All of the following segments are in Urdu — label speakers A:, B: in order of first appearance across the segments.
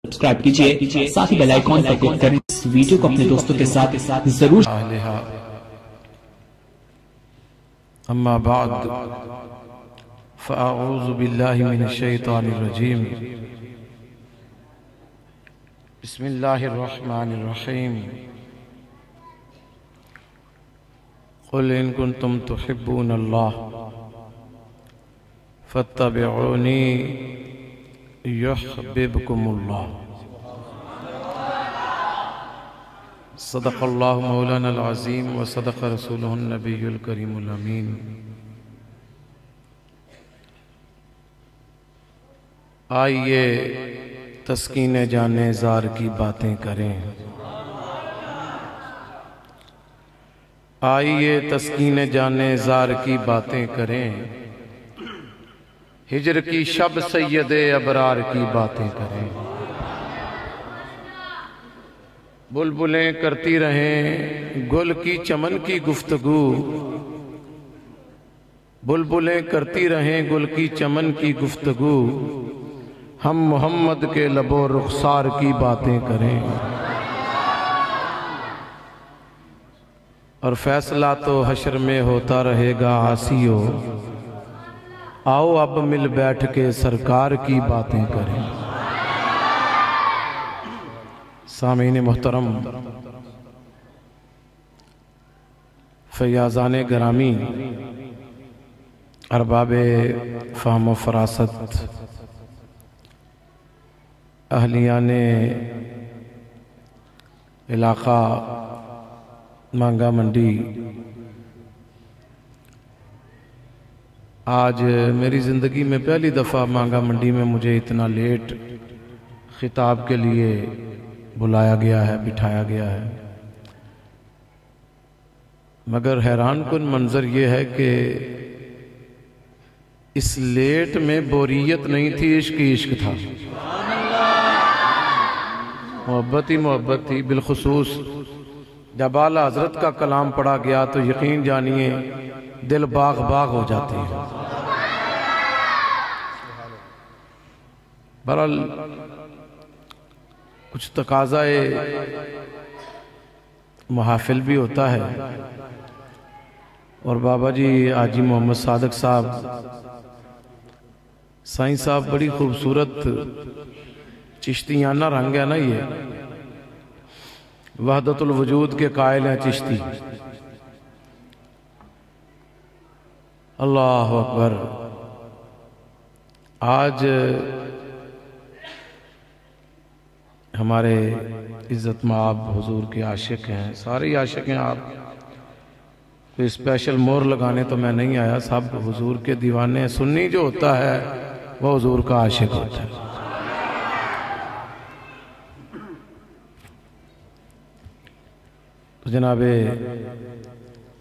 A: سبسکرائب کیجئے، ساتھ ہی بیل آئیکن پر کلک کریں۔ اس ویڈیو کو اپنے دوستوں کے ساتھ ضرور
B: اما بعد فاعوذ باللہ من الشیطان الرجیم بسم اللہ الرحمن الرحیم قل ان کنتم تحبون اللہ فاتبعونی یحببکم اللہ صدق اللہ مولانا العظیم وصدق رسولہ النبی الکریم الامین۔ آئیے تسکین جانے زار کی باتیں کریں، آئیے تسکین جانے زار کی باتیں کریں، ہجر کی شب سید ابرار کی باتیں کریں۔ بلبلیں کرتی رہیں گل کی چمن کی گفتگو، بلبلیں کرتی رہیں گل کی چمن کی گفتگو، ہم محمد کے لب و رخسار کی باتیں کریں۔ اور فیصلہ تو حشر میں ہوتا رہے گا عاصیو، آؤ اب مل بیٹھ کے سرکار کی باتیں کریں۔ سامعین محترم، فیاضان گرامی، ارباب فہم و فراست، اہلیان علاقہ مانگا منڈی، آج میری زندگی میں پہلی دفعہ مانگا منڈی میں مجھے اتنا لیٹ خطاب کے لیے بلایا گیا ہے، بٹھایا گیا ہے، مگر حیران کن منظر یہ ہے کہ اس لیٹ میں بوریت نہیں تھی، عشق ہی عشق تھا، محبت ہی محبت تھی۔ بالخصوص جب اعلیٰ حضرت کا کلام پڑھا گیا تو یقین جانیے دل باغ باغ ہو جاتے ہیں۔ بہرحال کچھ تقاضائے محافل بھی ہوتا ہے، اور بابا جی حاجی محمد صادق صاحب، سائیں صاحب، بڑی خوبصورت چشتیانہ رنگ ہے نا، یہ وحدت الوجود کے قائل ہیں چشتی۔ اللہ اکبر۔ آج ہمارے عزت مآب حضور کے عاشق ہیں، سارے عاشق ہیں، آپ کوئی اسپیشل مور لگانے تو میں نہیں آیا، سب حضور کے دیوانے ہیں۔ سنی جو ہوتا ہے وہ حضور کا عاشق ہوتا ہے۔ تو جناب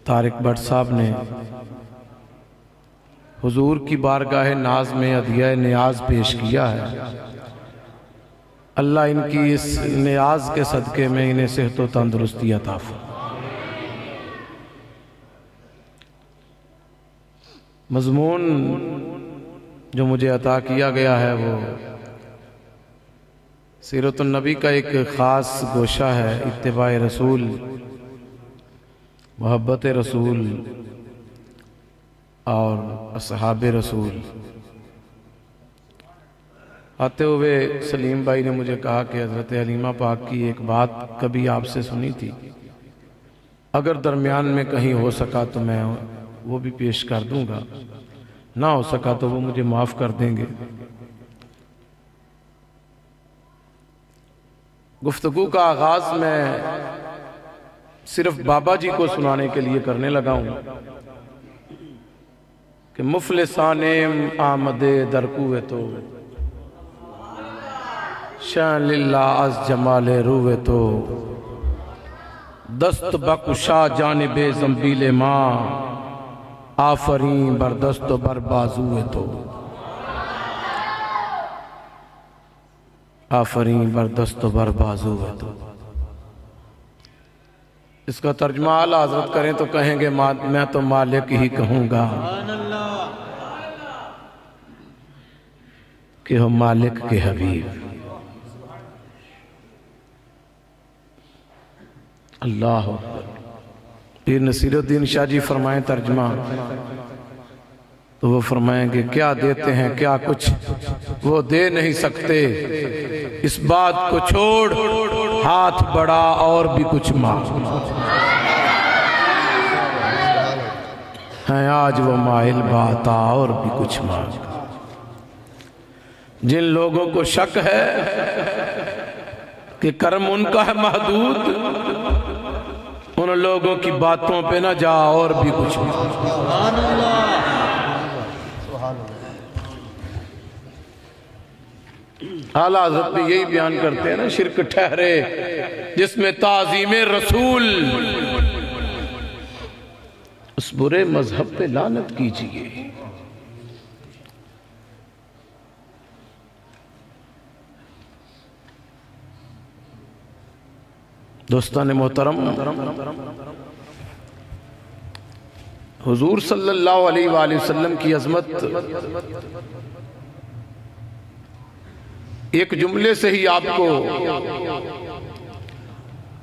B: طارق بٹ صاحب نے حضور کی بارگاہ ناز میں عدیہ نیاز پیش کیا ہے، اللہ ان کی اس نیاز کے صدقے میں انہیں صحت و تندرستی عطا فرمائے۔ مضمون جو مجھے عطا کیا گیا ہے وہ سیرت النبی کا ایک خاص گوشہ ہے، اتباع رسول، محبت رسول اور اصحاب رسول۔ آتے ہوئے سلیم بھائی نے مجھے کہا کہ حضرت حلیمہ پاک کی ایک بات کبھی آپ سے سنی تھی، اگر درمیان میں کہیں ہو سکا تو میں وہ بھی پیش کر دوں گا، نہ ہو سکا تو وہ مجھے معاف کر دیں گے۔ گفتگو کا آغاز میں صرف بابا جی کو سنانے کے لیے کرنے لگا ہوں کہ مفلسان آمد در کوئے تو، شان للہ از جمال روئے تو، دست بکشا جانب زنبیل ماں، آفرین بر دست و بر بازوئے تو، آفرین بر دست و بر بازوئے تو۔ اس کا ترجمہ اعلیٰ حضرت کریں تو کہیں گے میں تو مالک ہی کہوں گا کہ ہم مالک کے حبیب۔ اللہ پیر نصیر الدین شاہ جی فرمائیں ترجمہ، تو وہ فرمائیں کہ کیا دیتے ہیں کیا کچھ وہ دے نہیں سکتے، اس بات کو چھوڑ ہاتھ بڑھا اور بھی کچھ مانگ، ہیں آج وہ مائل بات اور بھی کچھ مانگ۔ جن لوگوں کو شک ہے کہ کرم ان کا ہے محدود، ان لوگوں کی باتوں پہ نہ جا اور بھی کچھ مانگ۔ اعلیٰ حضرت بھی یہی بیان کرتے ہیں نا، شرک ٹھہرے جس میں تعظیم رسول، اس برے مذہب پہ لعنت کیجئے۔ دوستان محترم، حضور صلی اللہ علیہ وآلہ وسلم کی عظمت ایک جملے سے ہی آپ کو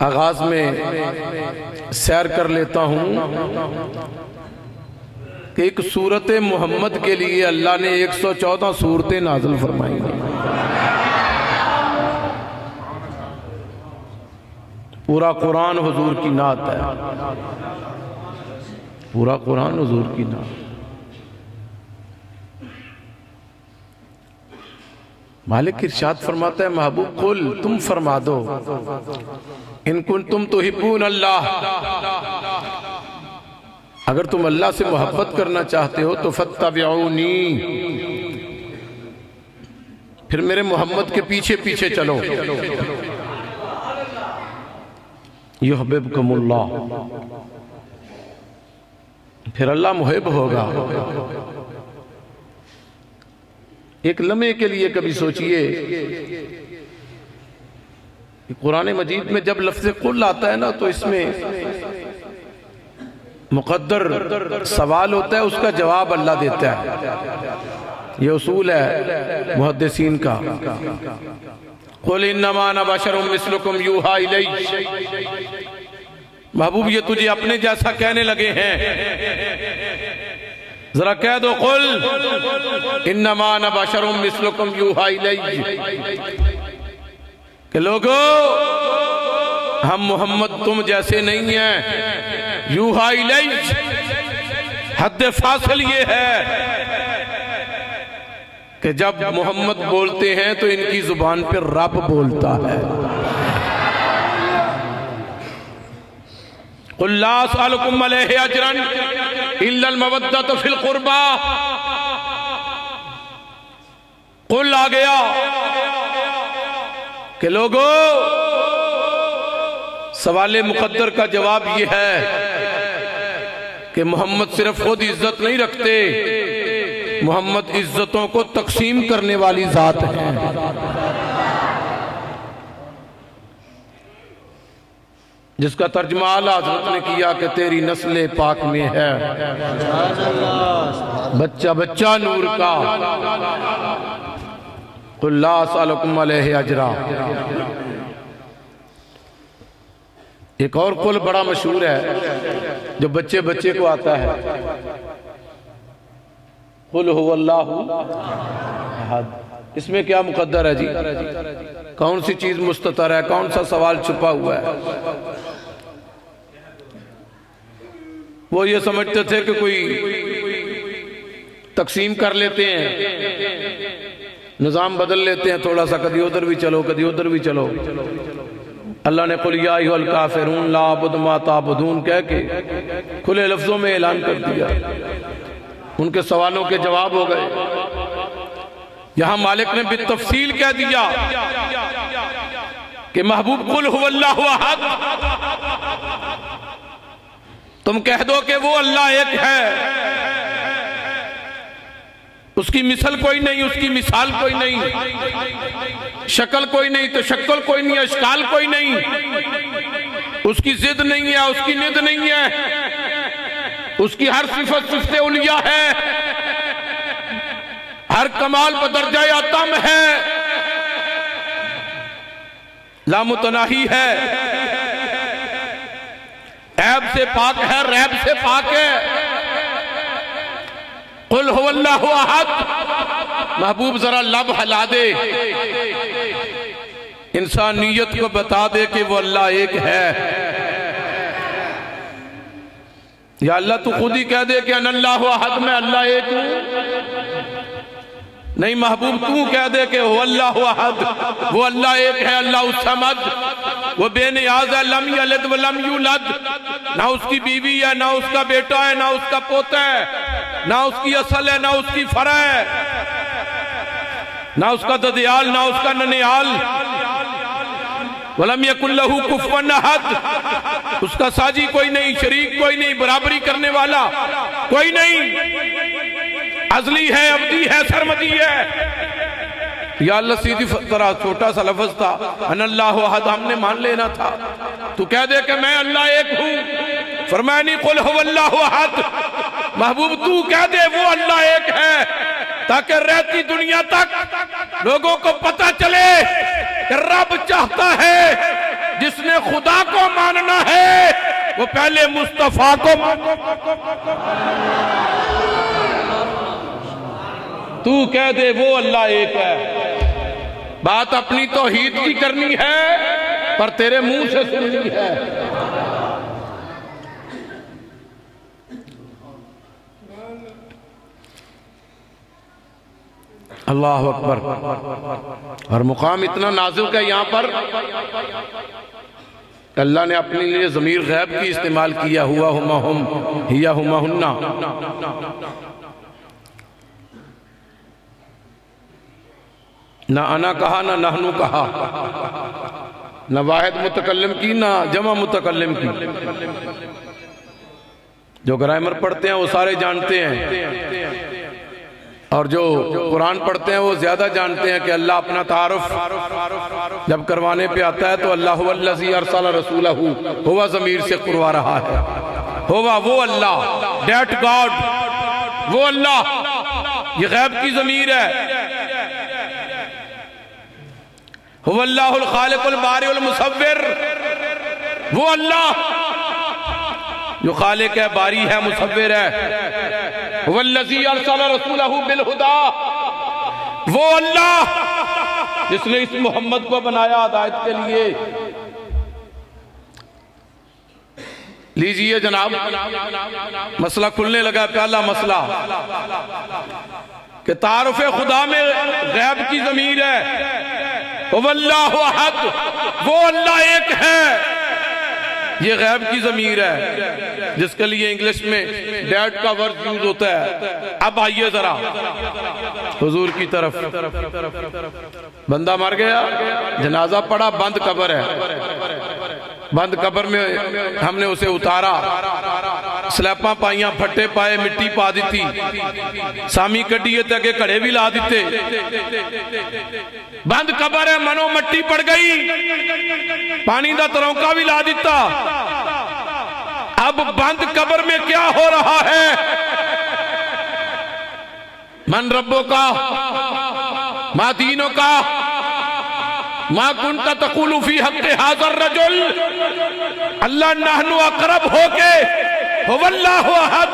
B: آغاز میں سیر کر لیتا ہوں کہ ایک سورت محمد کے لیے اللہ نے 114 سورتیں نازل فرمائی ہیں۔ پورا قرآن حضور کی نعت ہے، پورا قرآن حضور کی نعت۔ مالک ارشاد فرماتا ہے محبوب قل، تم فرما دو، ان کنتم تحبون اللہ، اگر تم اللہ سے محبت کرنا چاہتے ہو تو فاتبعونی، پھر میرے محمد کے پیچھے پیچھے چلو، یحببکم اللہ، پھر اللہ محب ہوگا۔ ایک لمحے کے لیے کبھی سوچئے کہ قرآن مجید میں جب لفظ قل آتا ہے نا تو اس میں مقدر سوال ہوتا ہے، اس کا جواب اللہ دیتا ہے۔ یہ اصول ہے محدثین کا۔ قل انما انا بشر مثلکم یوحی الی، محبوب یہ تجھے اپنے جیسا کہنے لگے ہیں، ذرا کہہ دو قل انما انا بشر مثلکم یوحی الی، کہ لوگو ہم محمد تم جیسے نہیں ہیں، یوحی الی حد فاصل یہ ہے کہ جب محمد بولتے ہیں تو ان کی زبان پر رب بولتا ہے۔ قل لا اسألکم علیہ اجرا الا المودۃ فی القربى، قل آ گیا کہ لوگو سوال مقدر کا جواب یہ ہے کہ محمد صرف خود عزت نہیں رکھتے، محمد عزتوں کو تقسیم کرنے والی ذات ہے۔ جس کا ترجمہ اعلیٰ حضرت نے کیا کہ تیری نسل پاک میں ہے بچہ بچہ نور کا، قل لا اسألکم علیہ اجرا۔ ایک اور قل بڑا مشہور ہے جو بچے بچے کو آتا ہے، قل هو اللہ احد۔ اس میں کیا مقدر ہے جی؟ کون سی چیز مستتر ہے؟ کون سا سوال چھپا ہوا ہے؟ وہ یہ سمجھتے تھے کہ کوئی تقسیم کر لیتے ہیں، نظام بدل لیتے ہیں تھوڑا سا، کدی ادھر بھی چلو کدی ادھر بھی چلو۔ اللہ نے قل یا ایھا الکافرون لا اعبد ما تعبدون کہہ کے کھلے لفظوں میں اعلان کر دیا، ان کے سوالوں کے جواب ہو گئے۔ یہاں مالک نے بالتفصیل کہہ دیا کہ محبوب قل هو اللہ احد، تم کہہ دو کہ وہ اللہ ایک ہے، اس کی مثل کوئی نہیں، اس کی مثال کوئی نہیں، شکل کوئی نہیں، تشکل کوئی نہیں، اشکال کوئی نہیں، اس کی ضد نہیں ہے، اس کی ند نہیں ہے، اس کی ہر صفت صفت علیہ ہے، ہر کمال بدرجہ اتم ہے، لامتناہی ہے، عیب سے پاک ہے، ریب سے پاک ہے۔ قل هو اللہ احد، محبوب ذرا لب ہلا دے، انسانیت کو بتا دے کہ وہ اللہ ایک ہے۔ یا اللہ تو خود ہی کہہ دے کہ ان اللہ احد، میں اللہ ایک ہوں۔ نہیں محبوب تو کہہ دے کہ هو اللہ احد، وہ اللہ ایک ہے، اللہ الصمد، وہ بے نیاز ہے، لم یلد ولم یولد، نہ اس کی بیوی ہے، نہ اس کا بیٹا ہے، نہ اس کا پوتا ہے، نہ اس کی اصل ہے، نہ اس کی فرع ہے، نہ اس کا ددیال، نہ اس کا ننیال۔ وَلَمْ يَكُنْ لَهُ كُفُوًا أَحَدٌ، اس کا ساجی کوئی نہیں، شریک کوئی نہیں، برابری کرنے والا کوئی نہیں، ازلی ہے، ابدی ہے، سرمدی ہے۔ یا اللہ سیدھی طرح چھوٹا سا لفظ تھا، ان اللہ احد، ہم نے مان لینا تھا۔ تو کہہ دے کہ میں اللہ ایک ہوں، فرمایا نہیں قل هو اللہ احد، محبوب تو کہہ دے وہ اللہ ایک ہے، تاکہ رہتی دنیا تک لوگوں کو پتہ چلے کہ رب چاہتا ہے جس نے خدا کو ماننا ہے وہ پہلے مصطفیٰ کو تو کہہ دے وہ اللہ ایک ہے۔ بات اپنی توحید کی کرنی ہے پر تیرے منہ سے سننی ہے۔ اللہ اکبر۔ اور مقام اتنا نازک ہے یہاں پر، اللہ نے اپنے لیے ضمیر غیب کی استعمال کیا، ہوا ہما ہم ہیا ہما ہننا۔ نہ انا کہا، نہ نحنو کہا، نہ واحد متکلم کی، نہ جمع متکلم کی۔ جو گرامر پڑھتے ہیں وہ سارے جانتے ہیں، اور جو قرآن پڑھتے ہیں وہ زیادہ جانتے ہیں کہ اللہ اپنا تعارف جب کروانے پہ آتا ہے تو اللہ هو الذی ارسل رسولہ، ہوا ضمیر سے قروا رہا ہے، ہوا وہ اللہ، دیٹ گاڈ، وہ اللہ، یہ غیب کی ضمیر ہے۔ هو اللہ الخالق البارئ المصور، وہ اللہ جو خالق ہے، باری ہے، مصور ہے۔ هو الذی ارسل رسولہ بالہدی، وہ اللہ جس نے اس محمد کو بنایا ہدایت کے لیے۔ لیجئے جناب، مسئلہ کھلنے لگا، پہلا مسئلہ کہ تعارف خدا میں غیب کی ضمیر ہے، هو اللہ احد، وہ اللہ ایک ہے، یہ غیب کی ضمیر ہے، جس کے لیے انگلش میں ڈیڈ کا ورڈ یوز ہوتا ہے۔ اب آئیے ذرا حضور کی طرف، بندہ مر گیا، جنازہ پڑا، بند قبر ہے، بند قبر میں ہم نے اسے اتارا، سلیپاں پائیاں، پھٹے پائے، مٹی پا دیتی، سامی کڈیے تک کڑے بھی لا دیتے، بند قبر ہے، منو مٹی پڑ گئی، پانی دا ترونکا بھی لا دیتا۔ اب بند قبر میں کیا ہو رہا ہے؟ من ربو کا، ما دینوں کا، ما کنت تقول فی حق ھذا الرجل، اللہ نحن اقرب ہو کے هو اللہ احد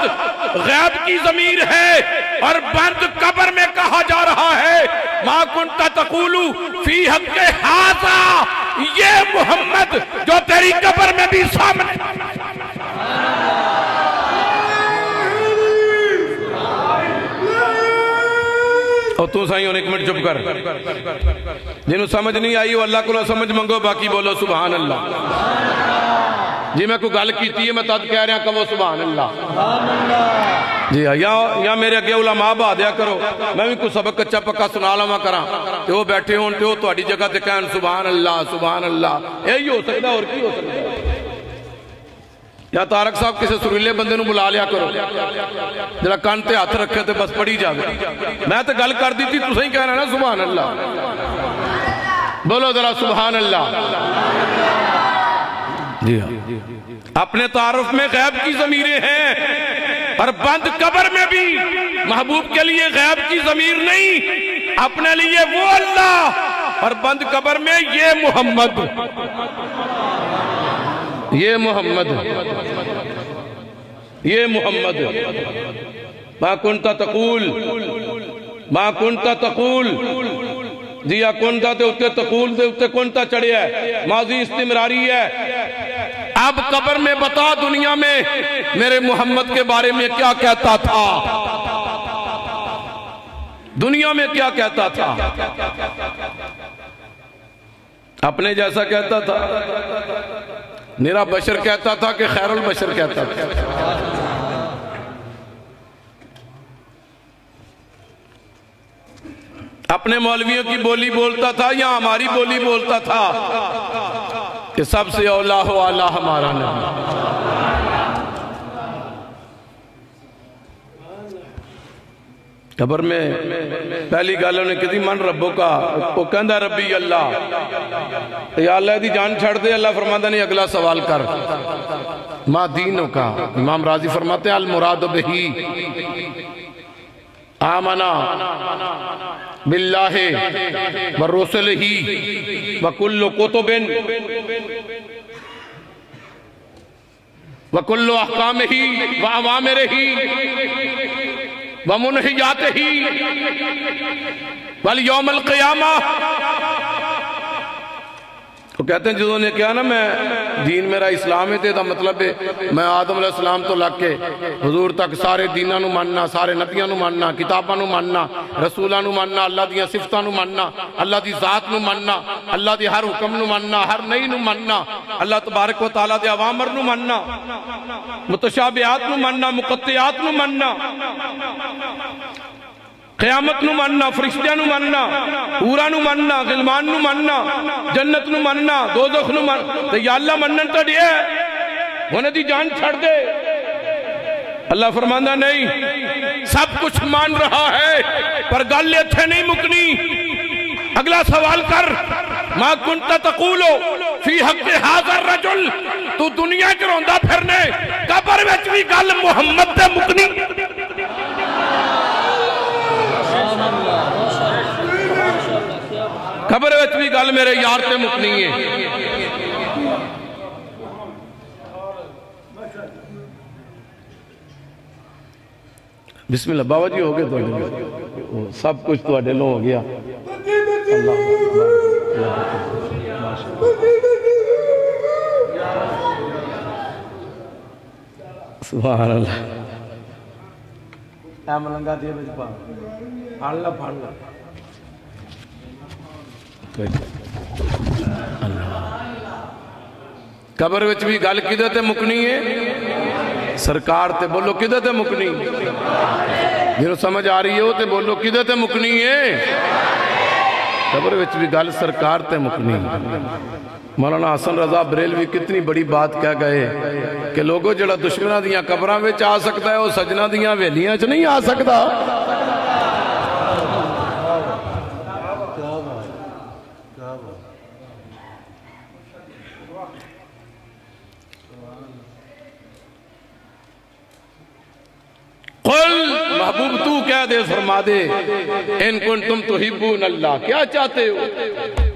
B: غیب کی ضمیر ہے، اور بند قبر میں کہا جا رہا ہے ما کنت تقول فی حق ھذا، یہ محمد جو تیری قبر میں بھی سامنے۔ اور تو سائیوں نے ایک منٹ چپ کر، جنہوں سمجھ نہیں آئی وہ اللہ کو نہ سمجھ منگو، باقی بولو سبحان اللہ۔ جی میں کوئی گل کیتی ہے، میں تد کہہ رہا کہ وہ سبحان اللہ۔ جی یا میرے اگے علماء با دیا کرو، میں بھی کوئی سبق کچا پکا سنا لما کرا، کہ وہ بیٹھے ہون تے وہ تہاڈی جگہ تے کہن سبحان اللہ سبحان اللہ، یہی ہو سکتا ہے، اور کی ہو سکتا ہے؟ یا تارک صاحب کسی سریلے بندے نو بلا لیا کرو، جڑا کان تے ہاتھ رکھے تے بس پڑھی جاوے۔ میں تے گل کر دی تھی، تو صحیح کہنا نا سبحان اللہ، بولو ذرا سبحان اللہ۔ جی ہاں، اپنے تعارف میں غیب کی ضمیریں ہیں، اور بند قبر میں بھی محبوب کے لیے غیب کی ضمیر نہیں، اپنے لیے وہ اللہ، اور بند قبر میں یہ محمد، یہ محمد۔ یہ محمد ما کنتا تقول، ما کنتا تقول، دیا کنتا دے اتے تقول دے اتے کنتا چڑھے ہے، ماضی استمراری ہے۔ اب قبر میں بتا دنیا میں میرے محمد کے بارے میں کیا کہتا تھا، دنیا میں کیا کہتا تھا؟ اپنے جیسا کہتا تھا، میرا بشر کہتا تھا کہ خیر البشر کہتا تھا؟ اپنے مولویوں کی بولی بولتا تھا یا ہماری بولی بولتا تھا کہ سب سے اولا ہو اعلیٰ ہمارا نبی؟ قبر میں پہلی گالوں نے کہتی من ربوں کا، وہ کہندہ ربی اللہ، یا اللہ دی جان چھڑ دے، اللہ فرماتا نہیں اگلا سوال کر، ما دینوں کا۔ امام راضی فرماتے ہیں المراد بہی آمنا باللہ ورسلہ وکل کتب وکل احکامہ وعوامرہ ومنہیاتہ والیوم القیامہ۔ تو کہتے ہیں جنہوں نے کہا نا میں دین میرا اسلام ہے تے دا مطلب ہے میں آدم علیہ السلام تو لگ کے حضور تک سارے دیناں نو ماننا، سارے نبیاں نو ماننا، کتاباں نو ماننا، رسولاں نو ماننا، اللہ دیاں صفتاں نو ماننا، اللہ دی ذات نو ماننا، اللہ دی ہر حکم نو ماننا، ہر نئی نو ماننا، اللہ تبارک و تعالیٰ دے اوامر نو ماننا، متشابہات نو ماننا، مقطعات نو ماننا، قیامت نو ماننا، فرشتیاں نو ماننا، حورا نو ماننا، غلمان نو ماننا، جنت نو ماننا، دوزخ نو ماننا، تو یا اللہ منن تو دیا ہے انہیں دی جان چھڑ دے۔ اللہ فرماندہ نہیں، سب کچھ مان رہا ہے پر گل تھے نہیں مکنی۔ اگلا سوال کر، ما کنتا تقولو فی حق ھذا الرجل، تو دنیا کے روندہ پھرنے قبر وچ بھی گل محمد تے مکنی؟ خبر وچ بھی گل میرے یار تے مکنی ہے۔ بسم اللہ بابا جی ہو گئے تو سب کچھ تو اڈے لو ہو گیا۔ سبحان اللہ۔ ملنگا دیئے بچ پا پھاڑ لا پھاڑ لا۔ قبر وچ بھی گل کدے تے مکنی ہے؟ سرکار تے بولو کدے تے مکنی؟ جنہوں سمجھ آ رہی ہو تے بولو کدے تے مکنی ہے؟ قبر وچ بھی گل سرکار تے مکنی۔ مولانا حسن رضا بریلوی کتنی بڑی بات کہہ گئے کہ لوگوں جڑا دشمنہ دیاں قبراں وچ آ سکتا ہے وہ سجنہ دیاں ویلیاں چ نہیں آ سکتا۔ قل محبوب تو کہہ دے فرما دے ان کنتم تحبون اللہ، کیا چاہتے ہو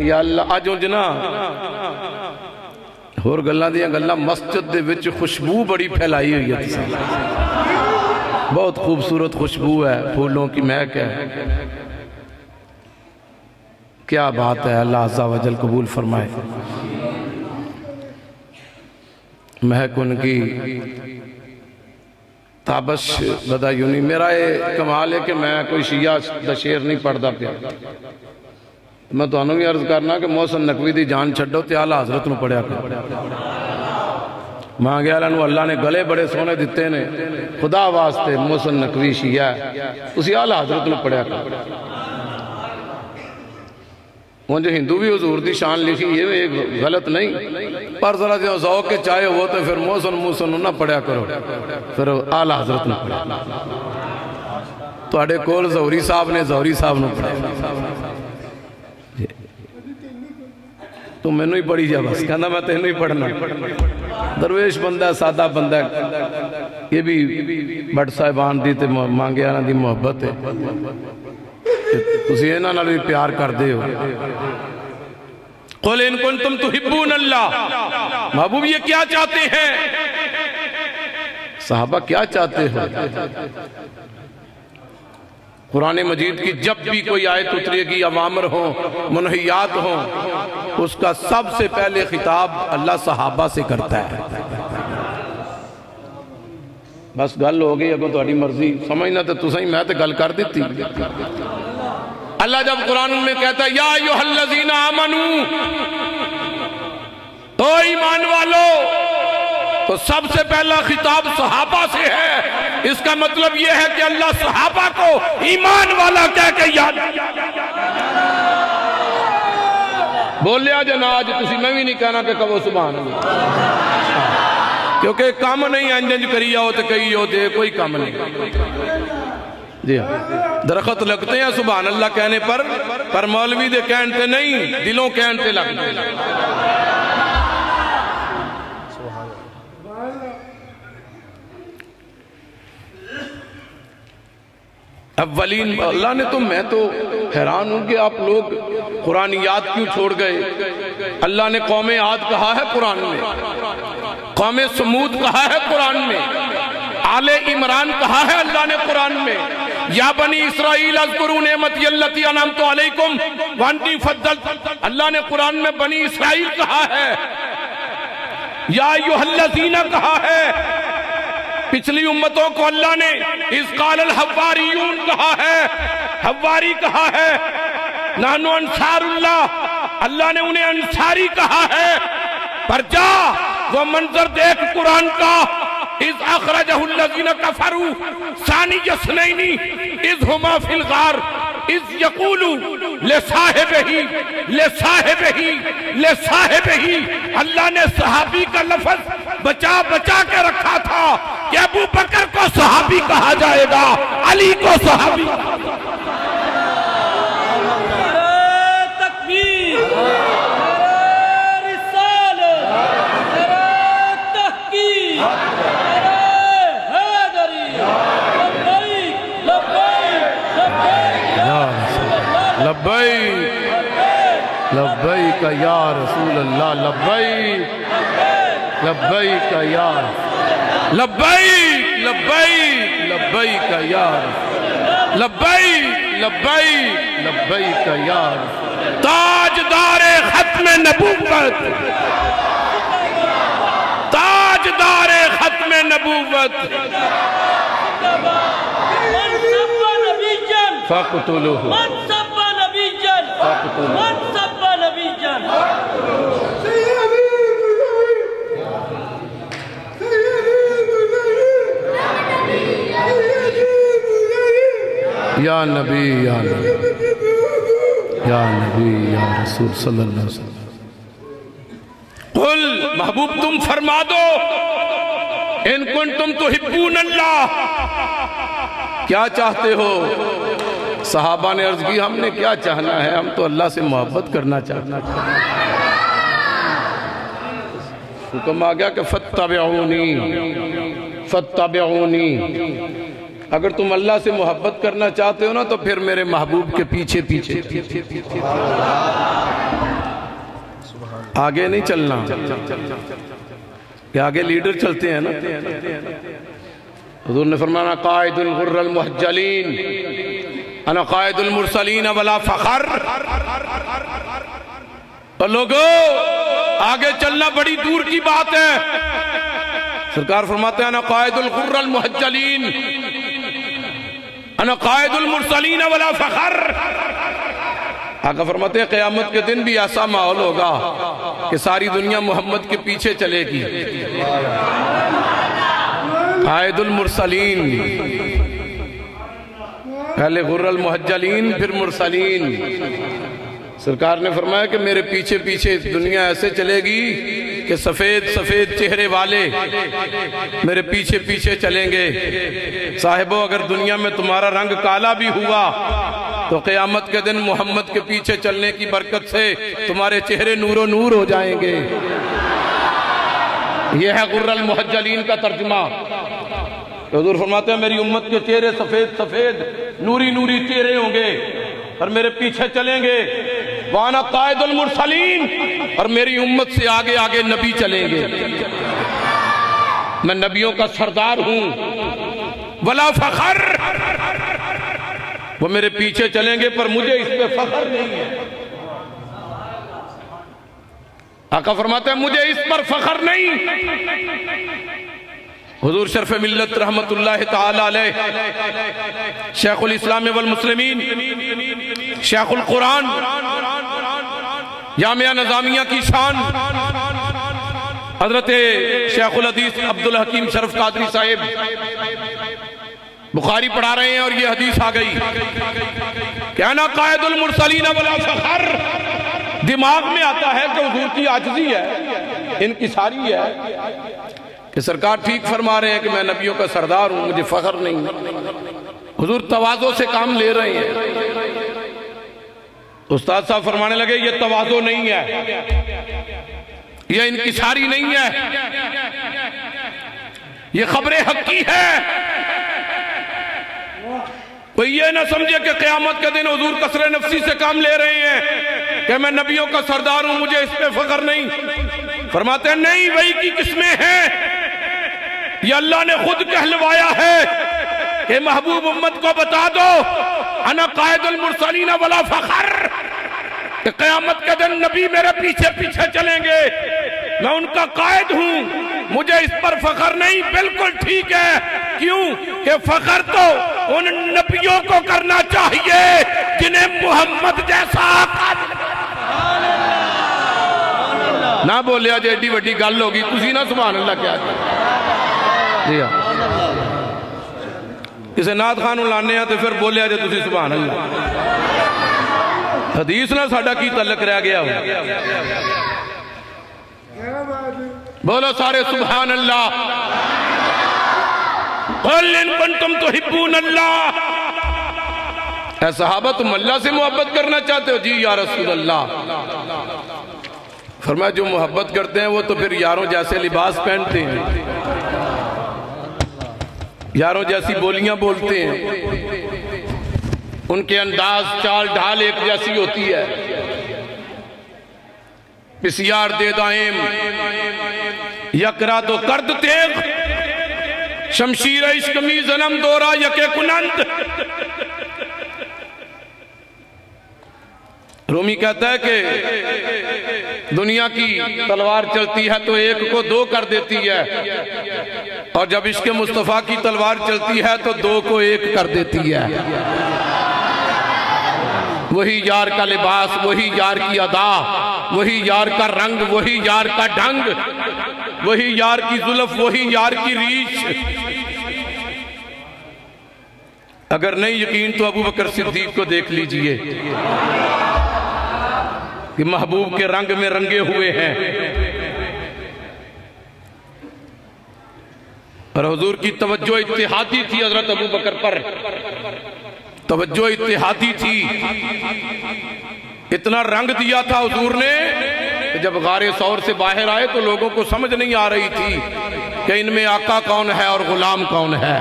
B: یا اللہ؟ آجوں جنا اور گلہ دیا گلہ مسجد دے وچ خوشبو بڑی پھیلائی ہوئی ہے، بہت خوبصورت خوشبو ہے، پھولوں کی مہک ہے۔ کیا بات ہے، اللہ عز و جل قبول فرمائے۔ مہک ان کی تابش بدا یونی۔ میرا یہ کمال ہے کہ میں کوئی شیعہ دا شیر نہیں پڑھدا پیا، میں تو انہوں بھی عرض کرنا کہ محسن نقوی دی جان چھڑو تے اعلیٰ حضرت نو پڑھیا کر۔ مانگے اللہ اللہ نے گلے بڑے سونے دیتے نے، خدا واسطے محسن نقوی شیعہ ہے اسی اعلیٰ حضرت نو پڑھیا کر۔ وہ جو ہندو بھی حضور دی شان لکھی یہ غلط نہیں، پر ذرا جو ذوق کے چاہے وہ تو پھر محسن نہ پڑھیا کرو، پھر اعلیٰ حضرت نہ پڑھیا۔ تو اڑے کول زہری صاحب نے زہری صاحب نہ پڑھیا، تو میں نے ہی پڑھی جا بس، کہنا میں تینوں ہی پڑھنا۔ درویش بندہ سادہ بندہ، یہ بھی بٹ صاحبان دی تے مانگے آنا دی محبت ہے، تسی اینا نال بھی پیار کر دے ہو۔ قل ان کنتم تحبون اللہ، محبوب یہ کیا چاہتے ہیں؟ صحابہ کیا چاہتے ہو؟ قرآن مجید کی جب بھی کوئی آیت اترے گی، اوامر ہوں، منہیات ہوں، اس کا سب سے پہلے خطاب اللہ صحابہ سے کرتا ہے۔ بس گل ہو گئی، اگر تہاڈی مرضی سمجھنا تو تسیں میں تو گل کر دیتی۔ اللہ جب قرآن میں کہتا ہے یا ایھا الذین آمنو، تو ایمان والو، تو سب سے پہلا خطاب صحابہ سے ہے۔ اس کا مطلب یہ ہے کہ اللہ صحابہ کو ایمان والا کہہ کے یاد بولیا جناج تسی میں بھی نہیں کہنا کہ کہو سبحان اللہ، کیونکہ کام نہیں انجنج کری آؤ تو کئی ہوتے کوئی کام نہیں۔ جی ہاں، درخت لگتے ہیں سبحان اللہ کہنے پر مولوی دے کہنتے نہیں، دلوں کہنتے لگتے ہیں۔ اولین اللہ نے تو میں تو حیران ہوں کہ آپ لوگ قرآنیات کیوں چھوڑ گئے۔ اللہ نے قوم عاد کہا ہے قرآن میں، قوم سمود کہا ہے قرآن میں، آل عمران کہا ہے اللہ نے قرآن میں، یا بنی اسرائیل اذکروا نعمتی التی انعمت علیکم وانی فضلت، اللہ نے قرآن میں بنی اسرائیل کہا ہے، یا ایھا الذین کہا ہے۔ پچھلی امتوں کو اللہ نے اذ قال الحواریون کہا ہے، حواری کہا ہے، نحن انصار اللہ، اللہ نے انہیں انصاری کہا ہے۔ پر جا وہ منظر دیکھ قرآن کا، اذ اخرجہ الذین کفروا ثانی اثنین اذ ہما فی الغار اذ یقول لصاحبہ، اللہ نے صحابی کا لفظ بچا بچا کے رکھا تھا کہ ابو بکر کو صحابی کہا جائے گا، علی کو صحابی۔ لبیک یا رسول اللہ، لبیک یا لبیک لبیک یا لبیک یا تاجدار ختم نبوت، تاجدار ختم نبوت، فاقتلوہ یا نبی یا نبی یا نبی یا رسول صلی اللہ علیہ وسلم۔ قل محبوب تم فرما دو، ان کنتم تحبون اللہ، کیا چاہتے ہو؟ صحابہ نے عرض کی ہم نے کیا چاہنا ہے، ہم تو اللہ سے محبت کرنا چاہنا ہے۔ حکم آ گیا کہ فاتبعونی، اگر تم اللہ سے محبت کرنا چاہتے ہو نا تو پھر میرے محبوب کے پیچھے پیچھے، آگے نہیں چلنا کہ آگے لیڈر چلتے ہیں نا۔ حضور نے فرمایا قائد الغر المحجلین، انا قائد المرسلین ولا فخر۔ اور لوگوں آگے چلنا بڑی دور کی بات ہے۔ سرکار فرماتے ہیں انا قائد الغر المحجلین، انا قائد المرسلین ولا فخر۔ آقا فرماتے ہیں قیامت کے دن بھی ایسا ماحول ہوگا کہ ساری دنیا محمد کے پیچھے چلے گی۔ قائد المرسلین، پہلے غر المحجلین پھر مرسلین۔ سرکار نے فرمایا کہ میرے پیچھے پیچھے دنیا ایسے چلے گی کہ سفید سفید چہرے والے میرے پیچھے پیچھے چلیں گے۔ صاحبو اگر دنیا میں تمہارا رنگ کالا بھی ہوا تو قیامت کے دن محمد کے پیچھے چلنے کی برکت سے تمہارے چہرے نور و نور ہو جائیں گے۔ یہ ہے غر المحجلین کا ترجمہ۔ حضور فرماتے ہیں میری امت کے چہرے سفید سفید نوری نوری چہرے ہوں گے اور میرے پیچھے چلیں گے۔ وانا قائد المرسلین، اور میری امت سے آگے آگے نبی چلیں گے۔ میں نبیوں کا سردار ہوں، ولا فخر، وہ میرے پیچھے چلیں گے پر مجھے اس پہ فخر نہیں ہے۔ آقا فرماتے ہیں مجھے اس پر فخر نہیں۔ حضور شرف ملت رحمت اللہ تعالی علیہ، شیخ الاسلام والمسلمین، شیخ القرآن، جامعہ نظامیہ کی شان، حضرت شیخ الحدیث عبدالحکیم شرف قادری صاحب بخاری پڑھا رہے ہیں اور یہ حدیث آ گئی کہ انا قائد المرسلین ولا فخر۔ دماغ میں آتا ہے کہ حضور کی عاجزی ہے، انکساری ہے، کہ سرکار ٹھیک فرما رہے ہیں کہ میں نبیوں کا سردار ہوں، مجھے فخر نہیں۔ حضور تواضع سے کام لے رہے ہیں۔ استاد صاحب فرمانے لگے یہ تواضع نہیں ہے، یہ انکساری نہیں ہے، یہ خبر حقی ہے۔ کوئی یہ نہ سمجھے کہ قیامت کے دن حضور کسر نفسی سے کام لے رہے ہیں کہ میں نبیوں کا سردار ہوں، مجھے اس پہ فخر نہیں۔ فرماتے ہیں نہیں، وہی کی قسمیں ہیں، یہ اللہ نے خود کہلوایا ہے کہ محبوب امت کو بتا دو انا قائد المرسلین ولا فخر، کہ قیامت کے دن نبی میرے پیچھے پیچھے چلیں گے، میں ان کا قائد ہوں، مجھے اس پر فخر نہیں۔ بالکل ٹھیک ہے، کیوں کہ فخر تو ان نبیوں کو کرنا چاہیے جنہیں محمد جیسا نہ بولے آج ایڈی وڈی گل ہوگی، تسی نہ سبحان اللہ کیا جی ہاں اسے نعت خانوں لانے ہیں تو پھر بولے آج تسی سبحان اللہ۔ حدیث نہ ساڑھا کی تعلق رہ گیا ہو، بولو سارے سبحان اللہ۔ قل ان کنتم تحبون اللہ، اے صحابہ تم اللہ سے محبت کرنا چاہتے ہو؟ جی یا رسول اللہ۔ فرمایا جو محبت کرتے ہیں وہ تو پھر یاروں جیسے لباس پہنتے ہیں، یاروں جیسی بولیاں بولتے ہیں، ان کے انداز چال ڈھال ایک جیسی ہوتی ہے۔ بسیار دے دائم یکرا تو کرد تیغ، شمشیر عشق می زنم دورا یکے کنند۔ رومی کہتا ہے کہ دنیا کی تلوار چلتی ہے تو ایک کو دو کر دیتی ہے، اور جب عشق مصطفیٰ کی تلوار چلتی ہے تو دو کو ایک کر دیتی ہے۔ وہی یار کا لباس، وہی یار کی ادا، وہی یار کا رنگ، وہی یار کا ڈھنگ، وہی یار کی زلف، وہی یار کی ریش۔ اگر نہیں یقین تو ابو بکر صدیق کو دیکھ لیجئے کہ محبوب کے رنگ میں رنگے ہوئے ہیں، اور حضور کی توجہ اتحادی تھی حضرت ابو بکر پر، توجہ اتحادی تھی۔ اتنا رنگ دیا تھا حضور نے کہ جب غار ثور سے باہر آئے تو لوگوں کو سمجھ نہیں آ رہی تھی کہ ان میں آقا کون ہے اور غلام کون ہے۔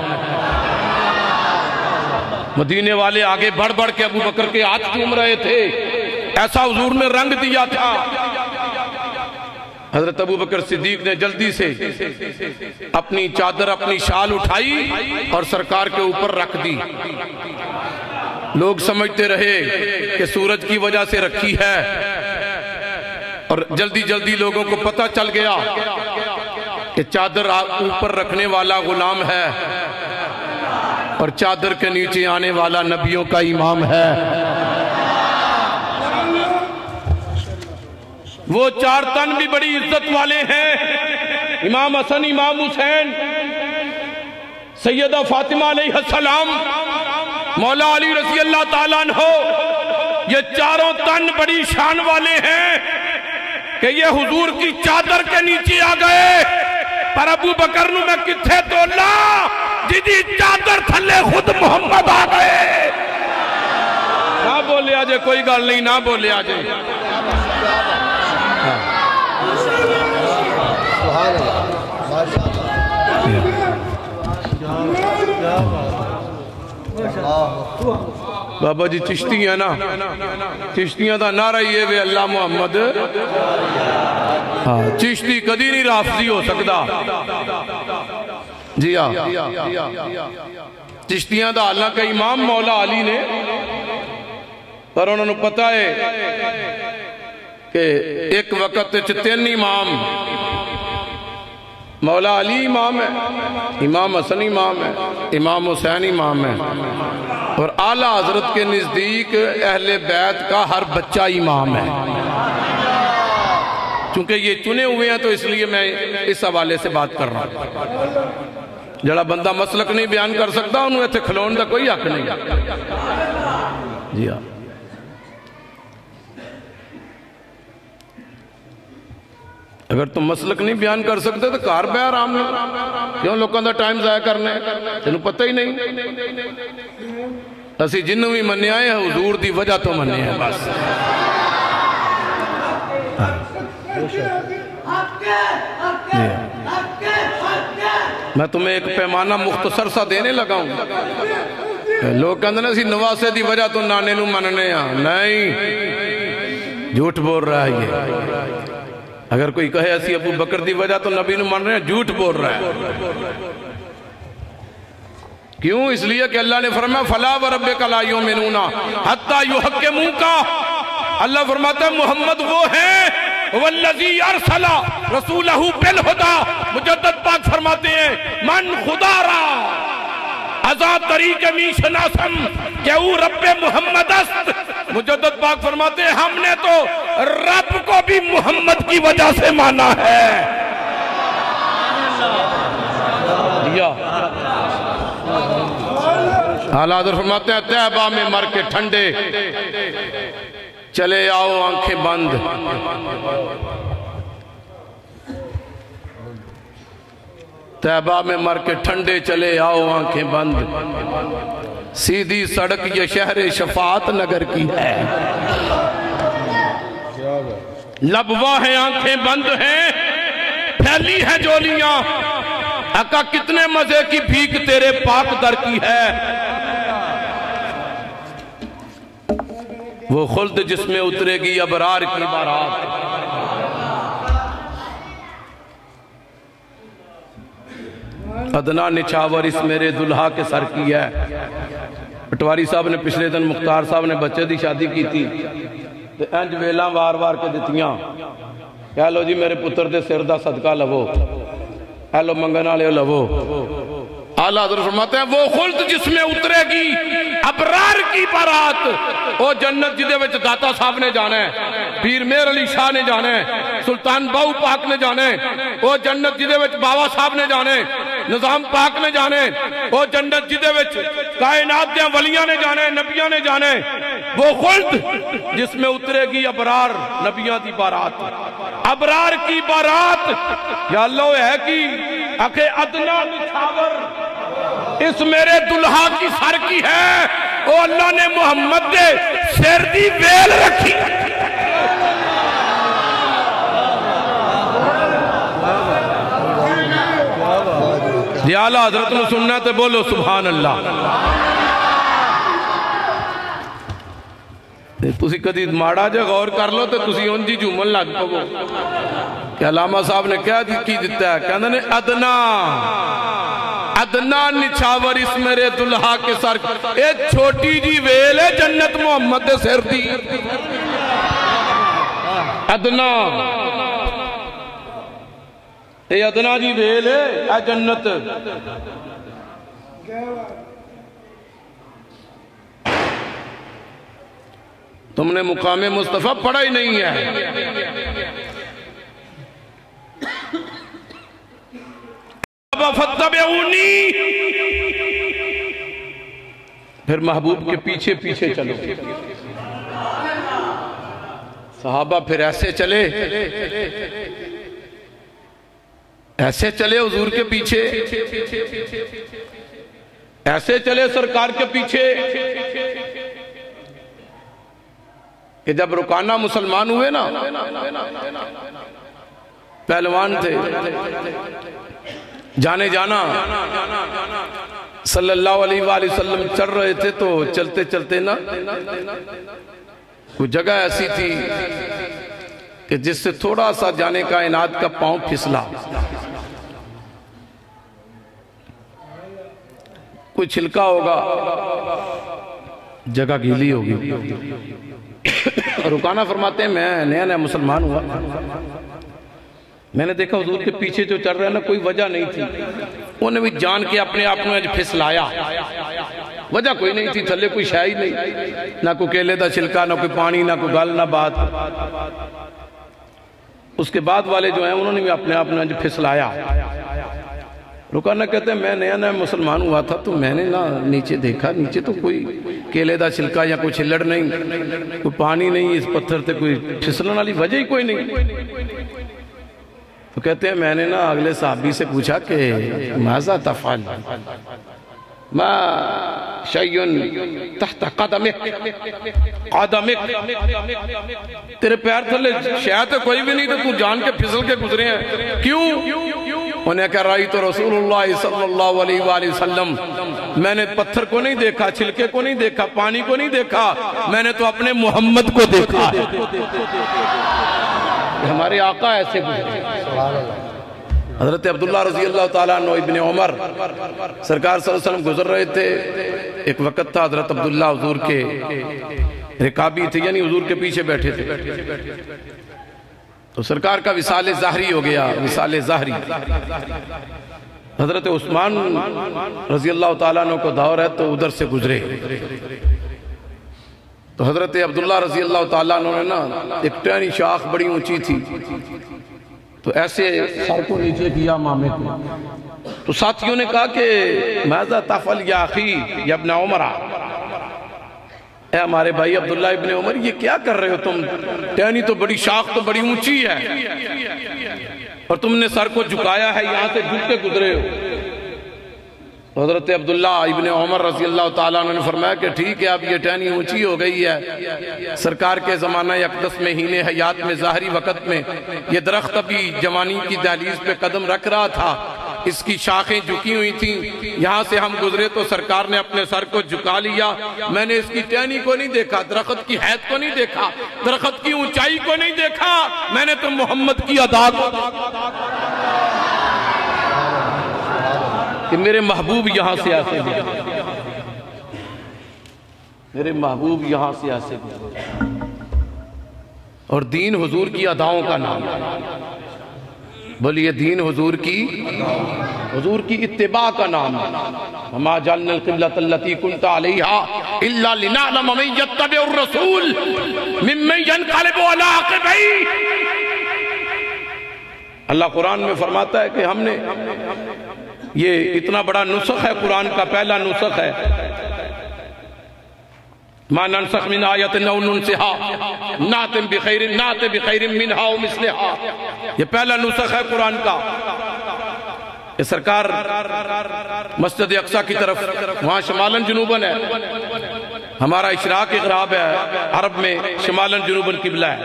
B: مدینے والے آگے بڑھ بڑھ کے ابو بکر کے ہاتھ چوم رہے تھے، ایسا حضور نے رنگ دیا تھا۔ حضرت ابو بکر صدیق نے جلدی سے اپنی چادر، اپنی شال اٹھائی اور سرکار کے اوپر رکھ دی۔ لوگ سمجھتے رہے کہ سورج کی وجہ سے رکھی ہے، اور جلدی جلدی لوگوں کو پتہ چل گیا کہ چادر اوپر رکھنے والا غلام ہے اور چادر کے نیچے آنے والا نبیوں کا امام ہے۔ وہ چار تن بھی بڑی عزت والے ہیں، امام حسن، امام حسین، سیدہ فاطمہ علیہ السلام، مولا علی رضی اللہ تعالیٰ عنہ، یہ چاروں تن بڑی شان والے ہیں کہ یہ حضور کی چادر کے نیچے آ گئے، پر ابو بکر نو میں کتھے تولا جی چادر تھلے خود محمد آ گئے۔ نہ بولے آجے، کوئی گل نہیں، نہ بولے آجے۔ بابا جی چشتی ہیں نا، چشتیاں دا نعرہ یہ وے اللہ محمد، چشتی کدی نہیں رافضی ہو سکتا۔ جی ہاں چشتیاں دا اللہ کا امام مولا علی نے، پر انہوں نے پتا ہے کہ ایک وقت تین امام، مولا علی امام ہے، امام حسن امام ہے، امام حسین امام ہے، اور اعلیٰ حضرت کے نزدیک اہل بیت کا ہر بچہ امام ہے۔ چونکہ یہ چنے ہوئے ہیں تو اس لیے میں اس حوالے سے بات کر رہا ہوں۔ جڑا بندہ مسلک نہیں بیان کر سکتا انہوں ایتھے کھلون دا کوئی حق نہیں۔ جی ہاں، اگر تم مسلک نہیں بیان کر سکتے تو کار بے آرام میں کیوں لوگوں دا ٹائم ضائع کرنا ہے؟ تینوں پتہ ہی نہیں۔ اسی جنوں بھی مننے آئے ہیں حضور دی وجہ تو مننے ہیں بس۔ میں تمہیں ایک پیمانہ مختصر سا دینے لگا ہوں۔ لوگ کہتے ہیں اسی نواسے دی وجہ تو نانے نو مننے ہیں، نہیں، جھوٹ بول رہا ہے یہ۔ اگر کوئی کہے اسی ابو بکر دی وجہ تو نبی نو من رہے ہیں، جھوٹ بول رہا ہے۔ کیوں؟ اس لیے کہ اللہ نے فرمایا فَلَا وَرَبِّكَ لَا يُؤْمِنُونَ حَتَّى يُحَكِّمُوكَ۔ اللہ فرماتا ہے محمد وہ ہیں وَالَّذِي أَرْسَلَ رَسُولَهُ بِالْهُدَى۔ مجدد پاک فرماتے ہیں من خدا را ازا طریق می شناسم کہ او رب محمد است۔ مجدد پاک فرماتے ہیں ہم نے تو رب کو بھی محمد کی وجہ سے مانا ہے۔ اعلیٰ حضرت فرماتے ہیں طیبہ میں مر کے ٹھنڈے چلے آؤ آنکھیں بند، طیبہ میں مر کے ٹھنڈے چلے آؤ آنکھیں بند، سیدھی سڑک یہ شہر شفاعت نگر کی ہے، لبوا ہیں آنکھیں بند ہیں، پھیلی ہیں جولیاں، آقا کتنے مزے کی بھیک تیرے پاک در کی ہے، وہ خلد جس میں اترے گی ابرار کی بارات۔ ادنا نچھاور اس میرے دلہا کے سر کی ہے۔ پٹواری صاحب نے پچھلے دن مختار صاحب نے بچے دی شادی کی تھی، انج ویلاں وار وار کے دتیاں، کہہ لو جی میرے پتر دے سر دا صدقہ لو، کہہ لو منگن والے لو۔ اعلیٰ حضرت فرماتے ہیں وہ خلد جس میں اترے گی ابرار کی بارات، وہ جنت جدے وچ داتا صاحب نے جانا ہے، پیر میر علی شاہ نے جانا ہے، سلطان باؤ پاک نے جانا ہے، وہ جنت جدے وچ باوا صاحب نے جانا ہے، نظام پاک نے جانا ہے، وہ جنت جدے وچ کائنات دے ولیاں نے جانا ہے، نبیاں نے جانا ہے، وہ خلد جس میں اترے گی ابرار نبیاں دی بارات، ابرار کی بارات۔ یا اللہ ہے کی اکھے ادنا نچھاور اس میرے دلہا کی سر کی ہے، او اللہ نے محمد دے سر دی ویل رکھی۔ جی اعلیٰ حضرت نے سننا تے بولو سبحان اللہ۔ تسی کدی ماڑا جے غور کر لو تو تسی ان جی جھومن لگ پو کہ علامہ صاحب نے کیا کی دیتا ہے، کہنے نے ادنا نچھاور اس میرے دلہا کے سر، ایک چھوٹی جی ویل ہے جنت محمد دے سر دی، ادنا اے ادنا جی ویل ہے اے جنت۔ تم نے مقام مصطفیٰ پڑھا ہی نہیں ہے۔ فتبعونی، پھر محبوب کے پیچھے پیچھے چلو۔ صحابہ پھر ایسے چلے حضور کے پیچھے، ایسے چلے سرکار کے پیچھے کہ جب رکانہ مسلمان ہوئے نا، پہلوان تھے، جانے جانا صلی اللہ علیہ وآلہ وسلم چل رہے تھے تو چلتے چلتے نا کوئی جگہ ایسی تھی کہ جس سے تھوڑا سا جانے کا عناد کا پاؤں پھسلا، کوئی چھلکا ہوگا، جگہ گیلی ہوگی۔ رکانہ فرماتے ہیں میں نیا نیا مسلمان ہوا، میں نے دیکھا حضور کے پیچھے جو چل رہا ہے نا، کوئی وجہ نہیں تھی، انہیں بھی جان کے اپنے آپ میں پھسلایا، وجہ کوئی نہیں تھی، تھلے کوئی شے ہی نہیں، نہ کوئی کیلے دا چھلکا، نہ کوئی پانی، نہ کوئی گل، نہ بات۔ اس کے بعد والے جو ہیں انہوں نے بھی اپنے آپ میں پھسلایا۔ رکانہ کہتے ہیں میں نیا نیا مسلمان ہوا تھا تو میں نے نا نیچے دیکھا، نیچے تو کوئی کیلے دا چھلکا یا کوئی چھلڑ نہیں، کوئی پانی نہیں، اس پتھر تے کوئی پھسلن والی وجہ ہی کوئی نہیں۔ تو کہتے ہیں میں نے نا اگلے صحابی سے پوچھا کہ ماذا تفعل ما شیئن تحت قدمک، تیرے پیر تھلے شاید کوئی بھی نہیں تو تو جان کے پھسل کے گزرے ہیں، کیوں؟ انہیں کہہ رہی تو رسول اللہ صلی اللہ علیہ وآلہ وسلم، میں نے پتھر کو نہیں دیکھا، چھلکے کو نہیں دیکھا، پانی کو نہیں دیکھا، میں نے تو اپنے محمد کو دیکھا ہے۔ ہمارے آقا ایسے گزرے۔ حضرت عبداللہ رضی اللہ تعالیٰ عنہ ابن عمر سرکار صلی اللہ علیہ وسلم گزر رہے تھے، ایک وقت تھا حضرت عبداللہ حضور کے رکابی تھے، یعنی حضور کے پیچھے بیٹھے تھے، تو سرکار کا وصال ظاہری ہو گیا، وصال ظاہری۔ حضرت عثمان رضی اللہ تعالیٰ عنہ کو دور ہے تو ادھر سے گزرے، تو حضرت عبداللہ رضی اللہ تعالیٰ عنہ نے نا ایک ٹہنی شاخ بڑی اونچی تھی، تو ایسے سر کو نیچے کیا مامے کو، تو ساتھیوں نے کہا کہ ماذا تفعل یا اخی یا ابن عمر، اے ہمارے بھائی عبداللہ ابن عمر یہ کیا کر رہے ہو تم؟ ٹہنی تو بڑی شاخ تو بڑی اونچی ہے اور تم نے سر کو جھکایا ہے، یہاں سے جھک کے گزرے ہو۔ حضرت عبداللہ ابن عمر رضی اللہ تعالیٰ عنہ نے فرمایا کہ ٹھیک ہے اب یہ ٹہنی اونچی ہو گئی ہے، سرکار کے زمانہ اقدس میں ہین حیات میں ظاہری وقت میں یہ درخت ابھی جوانی کی دہلیز پہ قدم رکھ رہا تھا، اس کی شاخیں جھکی ہوئی تھیں، یہاں سے ہم گزرے تو سرکار نے اپنے سر کو جھکا لیا، میں نے اس کی ٹہنی کو نہیں دیکھا، درخت کی حیت کو نہیں دیکھا، درخت کی اونچائی کو نہیں دیکھا، میں نے تو محمد کی ادا کو کہ میرے محبوب یہاں سے ایسے گزرے، میرے محبوب یہاں سے ایسے گزرے۔ اور دین حضور کی اداؤں کا نام ہے، بولیے دین حضور کی اتباع کا نام ہے۔ وما جعلنا القبلۃ التي كنت عليها الا لنعلم من يتبع الرسول ممن ينقلب على عقبيه۔ اللہ قرآن میں فرماتا ہے کہ ہم نے یہ اتنا بڑا نسخ ہے، قرآن کا پہلا نسخ ہے، ما ننسخ من آیت او ننسها نات بخیر منها و مثلها، یہ پہلا نسخ ہے قرآن کا۔ یہ سرکار مسجد اقصی کی طرف وہاں شمالاً جنوباً ہے، ہمارا اشراق غراب ہے عرب میں، شمالاً جنوباً قبلہ ہے،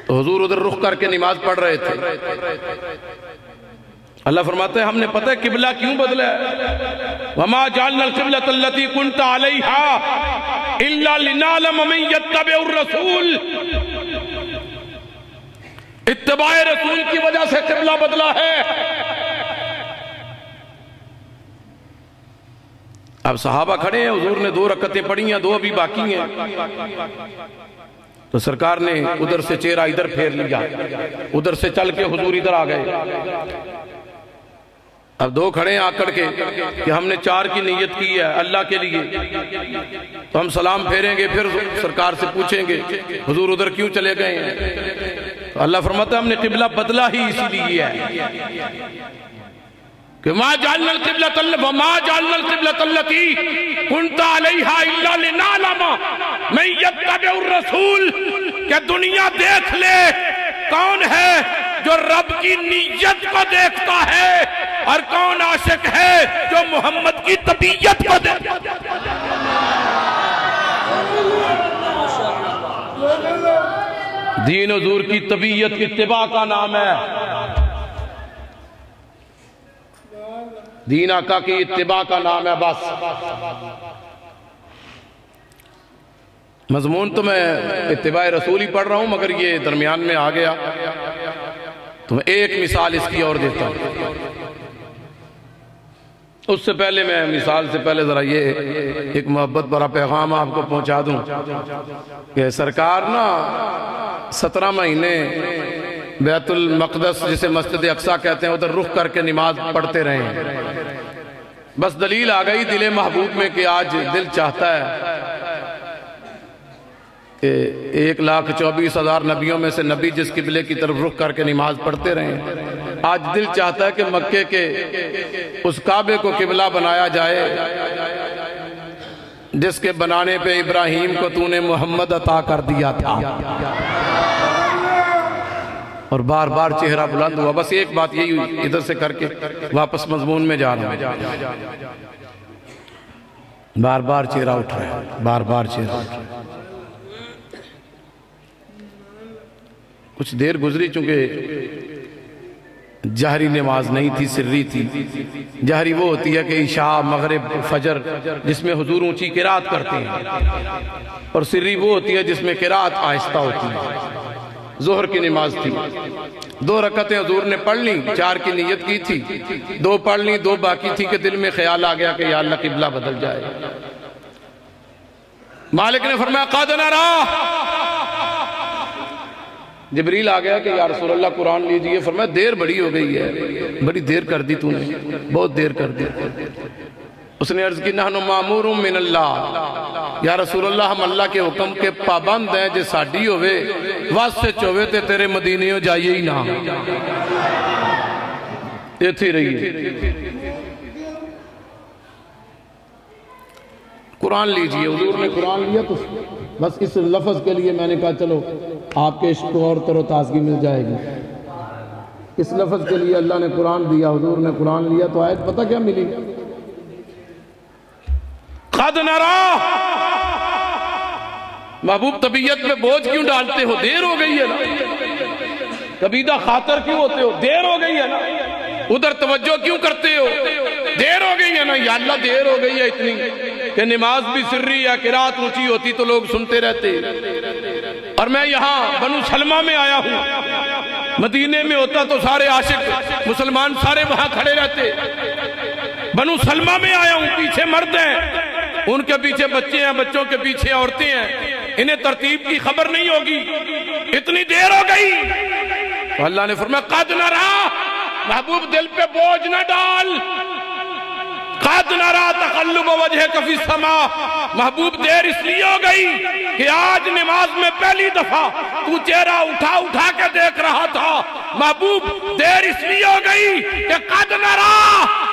B: تو حضور ادھر رخ کر کے نماز پڑھ رہے تھے۔ اللہ فرماتا ہے ہم نے پتہ ہے قبلہ کیوں بدلا ہے، وما جعلنا القبلۃ التي كنت عليها الا لنعلم من يتبع الرسول، اتباع رسول کی وجہ سے قبلہ بدلا ہے۔ اب صحابہ کھڑے ہیں، حضور نے 2 رکعتیں پڑھی ہیں، 2 ابھی باقی ہیں، تو سرکار نے ادھر سے چہرہ ادھر پھیر لیا، ادھر سے چل کے حضور ادھر آ گئے۔ اب 2 کھڑے ہیں آکڑ کے کہ ہم نے 4 کی نیت کی ہے اللہ کے لیے، تو ہم سلام پھیریں گے، پھر سرکار سے پوچھیں گے حضور ادھر کیوں چلے گئے ہیں، تو اللہ فرماتا ہے ہم نے قبلہ بدلا ہی اسی لیے ہے کہ ما جعلنا القبلۃ التي كنت عليها الا لنعلم من يتبع الرسول، کہ دنیا دیکھ لے کون ہے جو رب کی نیت کو دیکھتا ہے اور کون عاشق ہے جو محمد کی طبیعت کو دیکھتا ہے۔ دین حضور کی طبیعت کی اتباع کا نام ہے، دین آقا کی اتباع کا نام ہے۔ بس مضمون تو میں اتباع رسول ہی پڑھ رہا ہوں، مگر یہ درمیان میں آ گیا تو میں ایک مثال اس کی اور دیتا ہوں۔ اس سے پہلے میں مثال سے پہلے ذرا یہ ایک محبت بڑا پیغام آپ کو پہنچا دوں کہ سرکار نا 17 مہینے بیت المقدس جسے مسجد اقصی کہتے ہیں ادھر رخ کر کے نماز پڑھتے رہے ہیں. بس دلیل آ گئی دل محبوب میں کہ آج دل چاہتا ہے کہ 1,24,000 نبیوں میں سے نبی جس قبلے کی طرف رخ کر کے نماز پڑھتے رہے ہیں. آج دل چاہتا ہے کہ مکے کے اس کعبے کو قبلہ بنایا جائے جس کے بنانے پہ ابراہیم کو تو نے محمد عطا کر دیا تھا. اور بار بار چہرہ بلند ہوا. بس ایک بات یہی ہوئی ادھر سے کر کے واپس مضمون میں جا رہا ہوں. بار بار چہرہ اٹھ رہا ہے, بار بار چہرہ اٹھ رہا ہے. کچھ دیر گزری چونکہ جہری نماز نہیں تھی, سری تھی. جہری وہ ہوتی ہے کہ عشاء مغرب فجر جس میں حضور اونچی قرات کرتے ہیں, اور سری وہ ہوتی ہے جس میں قرات آہستہ ہوتی ہے. ظہر کی نماز تھی, 2 رکعتیں حضور نے پڑھ لیں, 4 کی نیت کی تھی, 2 پڑھ لیں, 2 باقی تھی کہ دل میں خیال آ گیا کہ یا اللہ قبلہ بدل جائے. مالک نے فرمایا قد نرى. جبریل آ گیا کہ یا رسول اللہ قرآن لیجئے. فرمایا دیر بڑی ہو گئی ہے, بڑی دیر کر دی تو نے, بہت دیر کر دی. اس نے عرض کی نحن مامور من اللہ, یا رسول اللہ ہم اللہ کے حکم کے پابند ہیں, جے ساڈی ہوئے واسطے چوہے تے تیرے مدینے ہو جائیے ہی نہ, یہ تھی رہی. قرآن لیجئے. حضور نے قرآن لیا تو بس اس لفظ کے لیے میں نے کہا چلو آپ کے عشق کو اور تر و تازگی مل جائے گی. اس لفظ کے لیے اللہ نے قرآن دیا, حضور نے قرآن لیا تو آیت پتہ کیا ملی؟ قد نرى. محبوب طبیعت میں بوجھ کیوں ڈالتے ہو؟ دیر ہو گئی ہے نا. کبیدہ خاطر کیوں ہوتے ہو؟ دیر ہو گئی ہے نا. ادھر توجہ کیوں کرتے ہو؟ دیر ہو گئی ہے نا. یا اللہ دیر ہو گئی ہے اتنی کہ نماز بھی سری یا قرات اونچی ہوتی تو لوگ سنتے رہتے, اور میں یہاں بنو سلمہ میں آیا ہوں. مدینے میں ہوتا تو سارے عاشق مسلمان سارے وہاں کھڑے رہتے. بنو سلمہ میں آیا ہوں, پیچھے مرد ہیں, ان کے پیچھے بچے ہیں, بچوں کے پیچھے عورتیں ہیں, انہیں ترتیب کی خبر نہیں ہوگی, اتنی دیر ہو گئی. تو اللہ نے فرمایا قد نرى. محبوب دل پہ بوجھ نہ ڈال. قد نرى تقلب وجهك في السماء. محبوب دیر اس لیے ہو گئی کہ آج نماز میں پہلی دفعہ تو چہرہ اٹھا اٹھا کے دیکھ رہا تھا. محبوب دیر اس لیے ہو گئی کہ قد نرى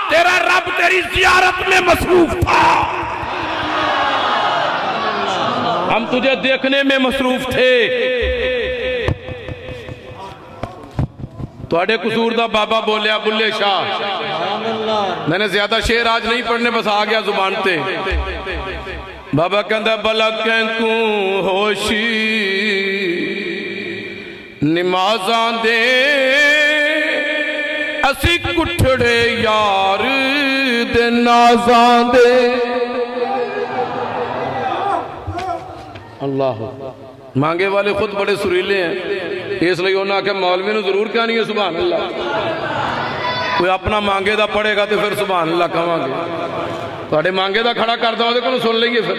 B: تیرا رب تیری زیارت میں مصروف تھا. ہم تجھے دیکھنے میں مصروف تھے. توڑے قصور دا بابا بولیا بلے شاہ. میں نے زیادہ شعر آج نہیں پڑھنے, بس آ گیا زبان تے. بابا کہندہ بلا کینکوں ہوشی نمازاں دے اسی کٹھڑے یار دے نازاں دے. اللہ مانگے والے خود بڑے سریلے ہیں, اس لئے انہوں نے کہا مولوی نے ضرور کہا نہیں ہے سبحان اللہ. کوئی اپنا مانگے دا پڑھے گا تو پھر سبحان اللہ کہاں گے. توڑے مانگے دا کھڑا کر دو دیکھو سن لئیے. پھر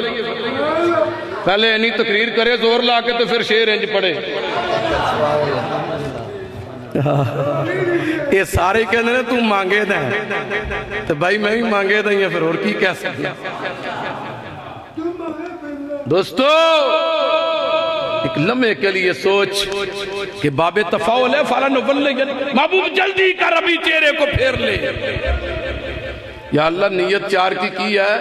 B: پہلے انہی تقریر کرے زور لا کے تو پھر شعر انج پڑھے. یہ سارے کہنے نے تم مانگے دا ہے تو بھائی میں ہی مانگے دا ہی ہے, پھر اور کی کہہ سکتے. دوستو ایک لمحے کے لیے سوچ کہ باب تفاول ہے فَلَا نُوَلِّيَنَّ. محبوب جلدی کر ابھی چہرے کو پھیر لے. یا اللہ نیت 4 کی ہے,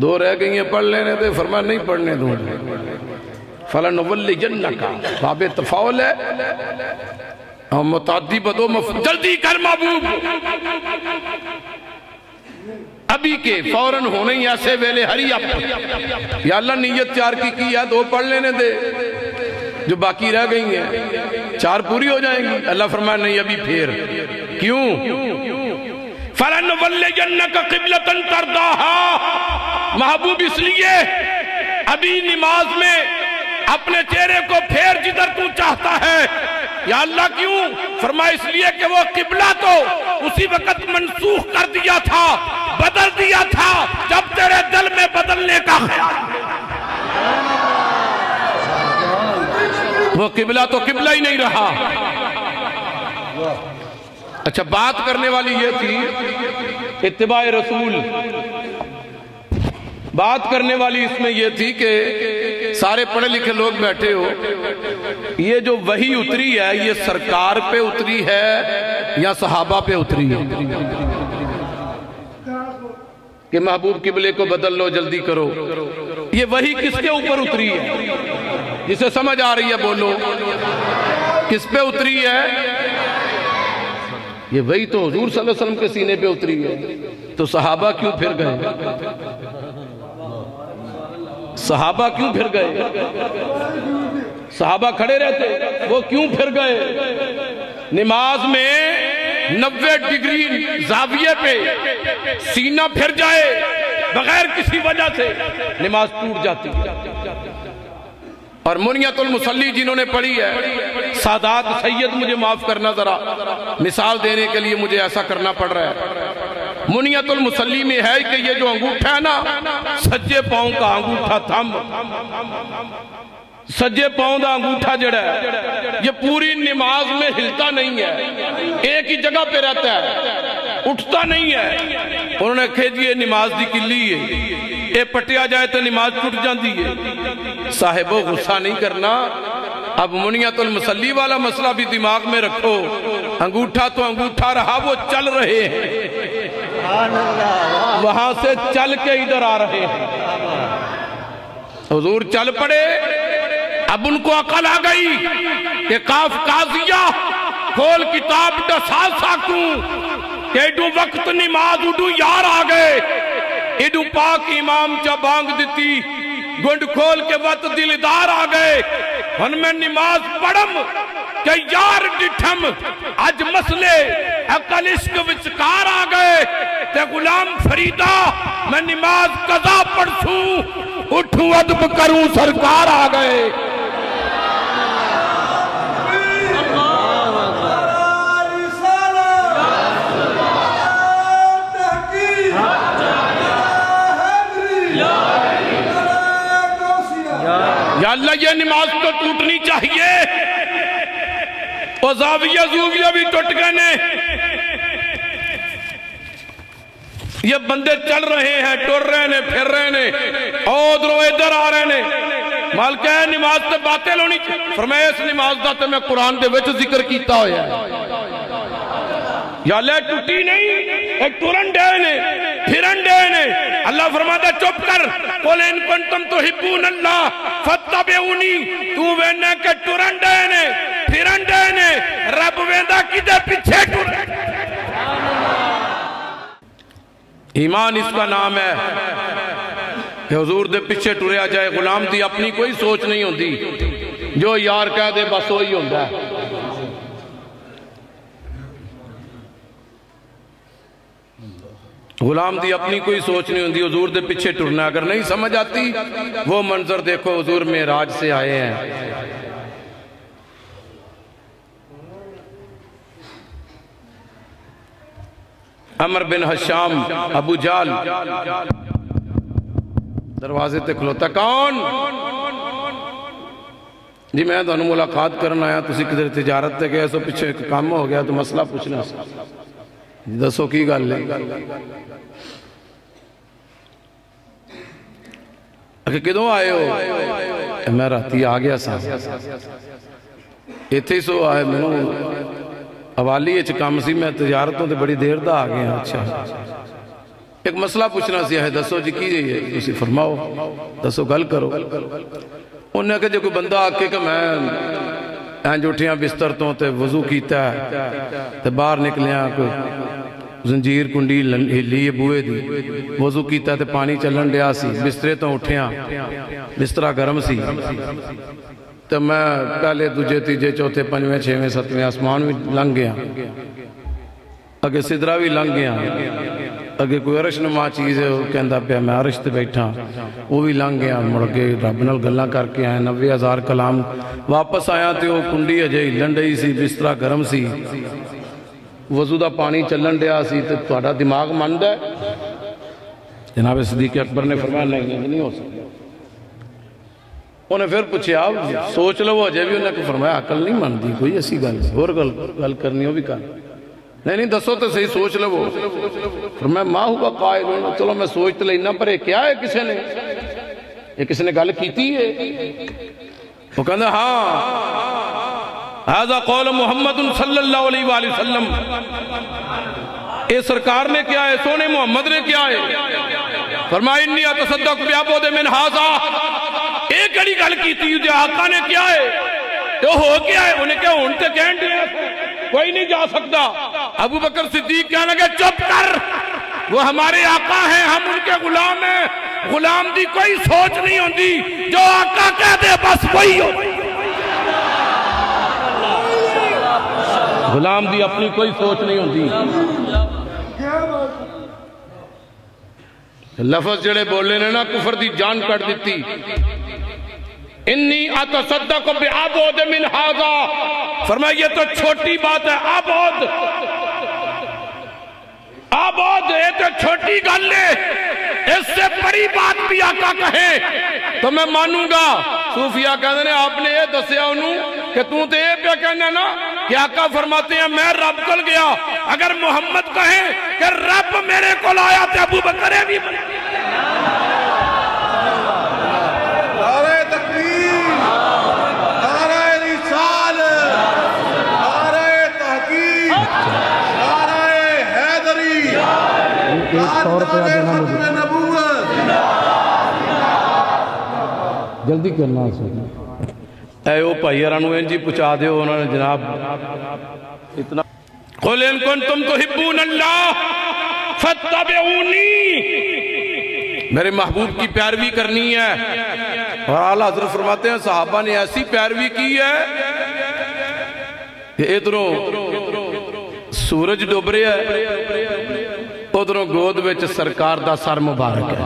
B: 2 رہ گئی ہیں پڑھ لینے دے. فرمایا نہیں پڑھنے دوں. فَلَا نُوَلِّيَنَّكَ باب تفاول ہے, متعدی بدو جلدی کر محبوب. ابھی کے فوراً ہونے ہی ایسے ویلے ہری اپ. یا اللہ نیت 4 کی ہے, 2 پڑھ لینے دے, جو باقی رہ گئی ہیں 4 پوری ہو جائیں گی. اللہ فرمایا نہیں ابھی پھر. کیوں؟ فَلَنُوَلِّيَنَّكَ قِبْلَةً تَرْضَاهَا. محبوب اس لیے ابھی نماز میں اپنے چہرے کو پھیر جدھر تو چاہتا ہے. یا اللہ کیوں؟ فرمایا اس لیے کہ وہ قبلہ تو اسی وقت منسوخ کر دیا تھا، بدل دیا تھا جب تیرے دل میں بدلنے کا خیال۔ وہ قبلہ تو قبلہ ہی نہیں رہا۔ اچھا، بات کرنے والی یہ تھی اتباع رسول، بات کرنے والی اس میں یہ تھی کہ سارے پڑھے لکھے لوگ بیٹھے ہو، یہ جو وحی اتری ہے یہ سرکار پہ اتری ہے یا صحابہ پہ اتری ہے؟ کہ محبوب قبلے کو بدل لو، جلدی کرو، یہ وحی کس کے اوپر اتری ہے؟ جسے سمجھ آ رہی ہے بولو، کس پہ اتری ہے؟ یہ وحی تو حضور صلی اللہ علیہ وسلم کے سینے پہ اتری ہے، تو صحابہ کیوں پھر گئے؟ صحابہ کیوں پھر گئے؟ صحابہ کھڑے رہتے، وہ کیوں پھر گئے؟ نماز میں 90 ڈگری زاویے پہ سینہ پھر جائے بغیر کسی وجہ سے نماز ٹوٹ جاتی۔ اور منیت المصلی جنہوں نے پڑھی ہے، سادات سید مجھے معاف کرنا ذرا، مثال دینے کے لیے مجھے ایسا کرنا پڑ رہا ہے۔ منیت المصلی میں ہے کہ یہ جو انگوٹھا ہے نا، سجے پاؤں کا انگوٹھا تھم، سجے پاؤں دا انگوٹھا جڑا ہے یہ پوری نماز میں ہلتا نہیں ہے، ایک ہی جگہ پہ رہتا ہے، اٹھتا نہیں ہے۔ انہوں نے کہا جی یہ نماز دی کلی ہے، یہ پٹیا جائے تو نماز ٹوٹ جاندی ہے۔ صاحبو غصہ نہیں کرنا، اب منیت المصلی والا مسئلہ بھی دماغ میں رکھو، انگوٹھا تو انگوٹھا رہا، وہ چل رہے ہیں، وہاں سے چل کے ادھر آ رہے ہیں۔ حضور چل پڑے، اب ان کو عقل آ گئی کہ کاف قاضیہ کھول کتاب ڈسا ساکوں کہ ایڈو وقت نماز اڈو یار آگئے، ایڈو پاک امام چا بانگ دیتی، گنڈ کھول کے وقت دلدار آگئے، ان میں نماز پڑھم کہ یار ڈٹھم، آج مسئلے عقل عشق وچکار آگئے، تے غلام فریدہ میں نماز قضا پڑھسوں، اٹھوں ادب کروں سرکار آگئے۔ یا اللہ یہ نماز تو ٹوٹنی چاہیے، اور زاویہ زوویہ بھی ٹوٹ گئے نے، یہ بندے چل رہے ہیں، ٹر رہے ہیں، پھر رہے ہیں، ادھر ادھر آ رہے ہیں۔ مالک ہے نماز تے باطل ہونی چاہیے، فرمایا اس نماز دا تے میں قرآن دے وچ ذکر کیتا ہویا ہے۔ یا اللہ ٹوٹی نہیں، ایک ٹرن ڈے نے، پھرن ڈے نے۔ اللہ فرماتا چپ کر، قُلْ إِن كُنْتُمْ تُحِبُّونَ اللَّهَ فَاتَّبِعُونِي، تو وینے کے ٹرن ڈے نے، پھرن ڈے نے، رب ویندہ کدے پیچھے ٹرن۔ ایمان اس کا نام ہے کہ حضور دے پیچھے ٹریا جائے، غلام دی اپنی کوئی سوچ نہیں ہوندی، جو یار کہہ دے بس وہی ہوندا ہے۔ غلام دی اپنی کوئی سوچ نہیں ہوندی، حضور دے پیچھے ٹرنا۔ اگر نہیں سمجھ آتی وہ منظر دیکھو، حضور معراج سے آئے ہیں، عمر بن حشام ابو جال دروازے تے کھلوتا، کون؟ جی میں تو ملاقات کرنا آیا، تسی کدھر تجارت تے گئے سو، پیچھے ایک کام ہو گیا تو مسئلہ پوچھنا سا، دسو کی گل ہے؟ کہ کدوں آئے ہو؟ میں راتی آ گیا سا، ایتھے سو آئے میں حوالی اچھ کام سی، میں تجارتوں تے بڑی دیر دا آ گیا۔ اچھا ایک مسئلہ پوچھنا سی ہے، دسو جی کی ہے، تسی فرماؤ، دسو گل کرو۔ انہوں نے کہا جو کوئی بندہ آکے کہ میں اینج اٹھیاں بستر تو تے وضو کیتا ہے تے باہر نکلیاں، کوئی زنجیر کنڈی ہلی بوئے دی، وضو کیتا تے پانی چلن دیا سی، بسترے تو اٹھیاں، بسترہ گرم سی، تو میں پہلے دوجے تیجے چوتھے پنجویں چھویں ستویں آسمان بھی لنگ گیا، اگے صدرہ بھی لنگ گیا، اگے کوئی عرش نما چیز ہے، وہ کہندا پیا میں عرش تے بیٹھا، وہ بھی لنگ گیا، مڑ کے رب نال گلاں کر کے آیا، 90,000 کلام واپس آیا تے وہ کنڈی اجے ہلن ڈئی سی، بسترا گرم سی، وضو دا پانی چلن ڈیا سی، تے تہاڈا دماغ مندا ہے؟ جناب صدیق اکبر نے فرمایا نہیں ہو سکتا۔ انہیں پھر پوچھے آپ سوچ لو، اجے بھی انہیں فرمایا عقل نہیں مانتی کوئی ایسی گل اور گل کرنی ہو بھی کر نہیں دسو تو صحیح سوچ لو۔ فرمایا ما ہوا قائل، چلو میں سوچ تو لینا، پر یہ کیا ہے؟ کسی نے گل کیتی ہے؟ وہ کہنا ہاں ھذا قول محمد صلی اللہ علیہ وآلہ وسلم، اے سرکار نے کیا ہے، سونے محمد نے کیا ہے؟ فرمایا انی اتصدق بعبود من ھذا، ایک گڑی گل کیتی ہے آقا نے کیا ہے تو ہو کیا ہے؟ انہیں کیا ہونتے کہن دیا کوئی نہیں جا سکتا۔ ابو بکر صدیق کہنے لگے چپ کر، وہ ہمارے آقا ہیں، ہم ان کے غلام ہیں، غلام دی کوئی سوچ نہیں ہوندی، جو آقا کہہ دے بس وہی ہو۔ غلام دی اپنی کوئی سوچ نہیں ہوندی۔ لفظ جڑے بولے نے نا کفر دی جان کٹ دیتی۔ انی اتصدق بعبود من ھذا، فرمایا یہ تو چھوٹی بات ہے، عبود یہ تو چھوٹی گل ہے، اس سے بڑی بات بھی آقا کہے تو میں مانوں گا۔ صوفیہ کہتے ہیں آپ نے یہ دسیا انہوں کہ تو تے یہ پہ کہنا نا کہ آقا فرماتے ہیں میں رب کل گیا، اگر محمد کہیں کہ رب میرے کل آیا تو ابو بکر بھی
C: جلدی کرنا
B: اے او بھائی رانو انجی پچھا دے انہوں نے جناب اتنا قل ان کنتم تحبون اللہ فاتبعونی، میرے محبوب کی پیروی کرنی ہے۔ اور اعلیٰ حضرت فرماتے ہیں صحابہ نے ایسی پیروی کی ہے کہ ادھروں سورج ڈوب رہا ہے، ادھروں گود وچ سرکار دا سر مبارک ہے،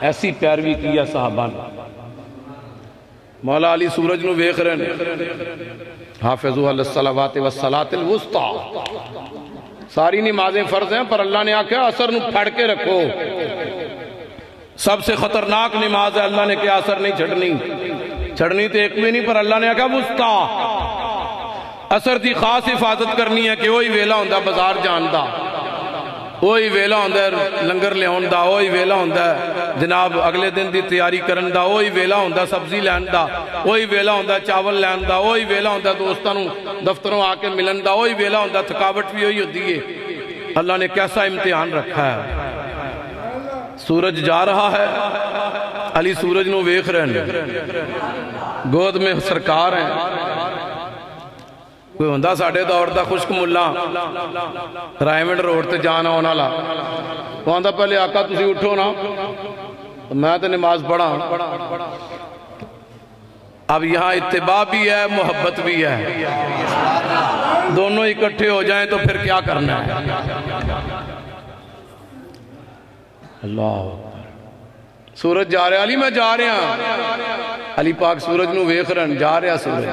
B: ایسی پیروی کی ہے صحابہ نے۔ مولا علی سورج نو ویکھ رہے ہیں، حافظوا علی الصلوات والصلاۃ الوسطی، ساری نمازیں فرض ہیں پر اللہ نے آکھا اثر نو پھڑ کے رکھو، سب سے خطرناک نماز ہے، اللہ نے کیا اثر نہیں چھڑنی تو ایک بھی نہیں، پر اللہ نے آکھا وسطی، اثر دی خاص حفاظت کرنی ہے کہ وہی ویلا ہوندہ بازار جاندہ، وہی ویلا ہوندہ لنگر لے ہوندہ، وہی ویلا ہوندہ جناب اگلے دن دی تیاری کرندہ، وہی ویلا ہوندہ سبزی لیندہ، وہی ویلا ہوندہ چاول لیندہ، وہی ویلا ہوندہ دوستانوں دفتروں آکے ملندہ، وہی ویلا ہوندہ تھکاوٹ بھی ہوئی ہوتی ہے۔ اللہ نے کیسا امتحان رکھا ہے۔ سورج جا رہا ہے، علی سورج نو ویکھ رہے ہیں، گود میں سرکار ہیں، کوئی ہوندہ ساڑھے دور دا خشک ملا رائمنڈ روڈ تے جانا ہونا لا، وہ ہوندہ پہلے آقا تسی اٹھو نا، میں تے نماز پڑھا، اب یہاں اتباع بھی ہے محبت بھی ہے، دونوں اکٹھے ہو جائیں تو پھر کیا کرنا ہے؟ اللہ سورج جا رہا، علی میں جا رہا ہوں، علی پاک سورج نو ویکھ رہن جا رہا سورج،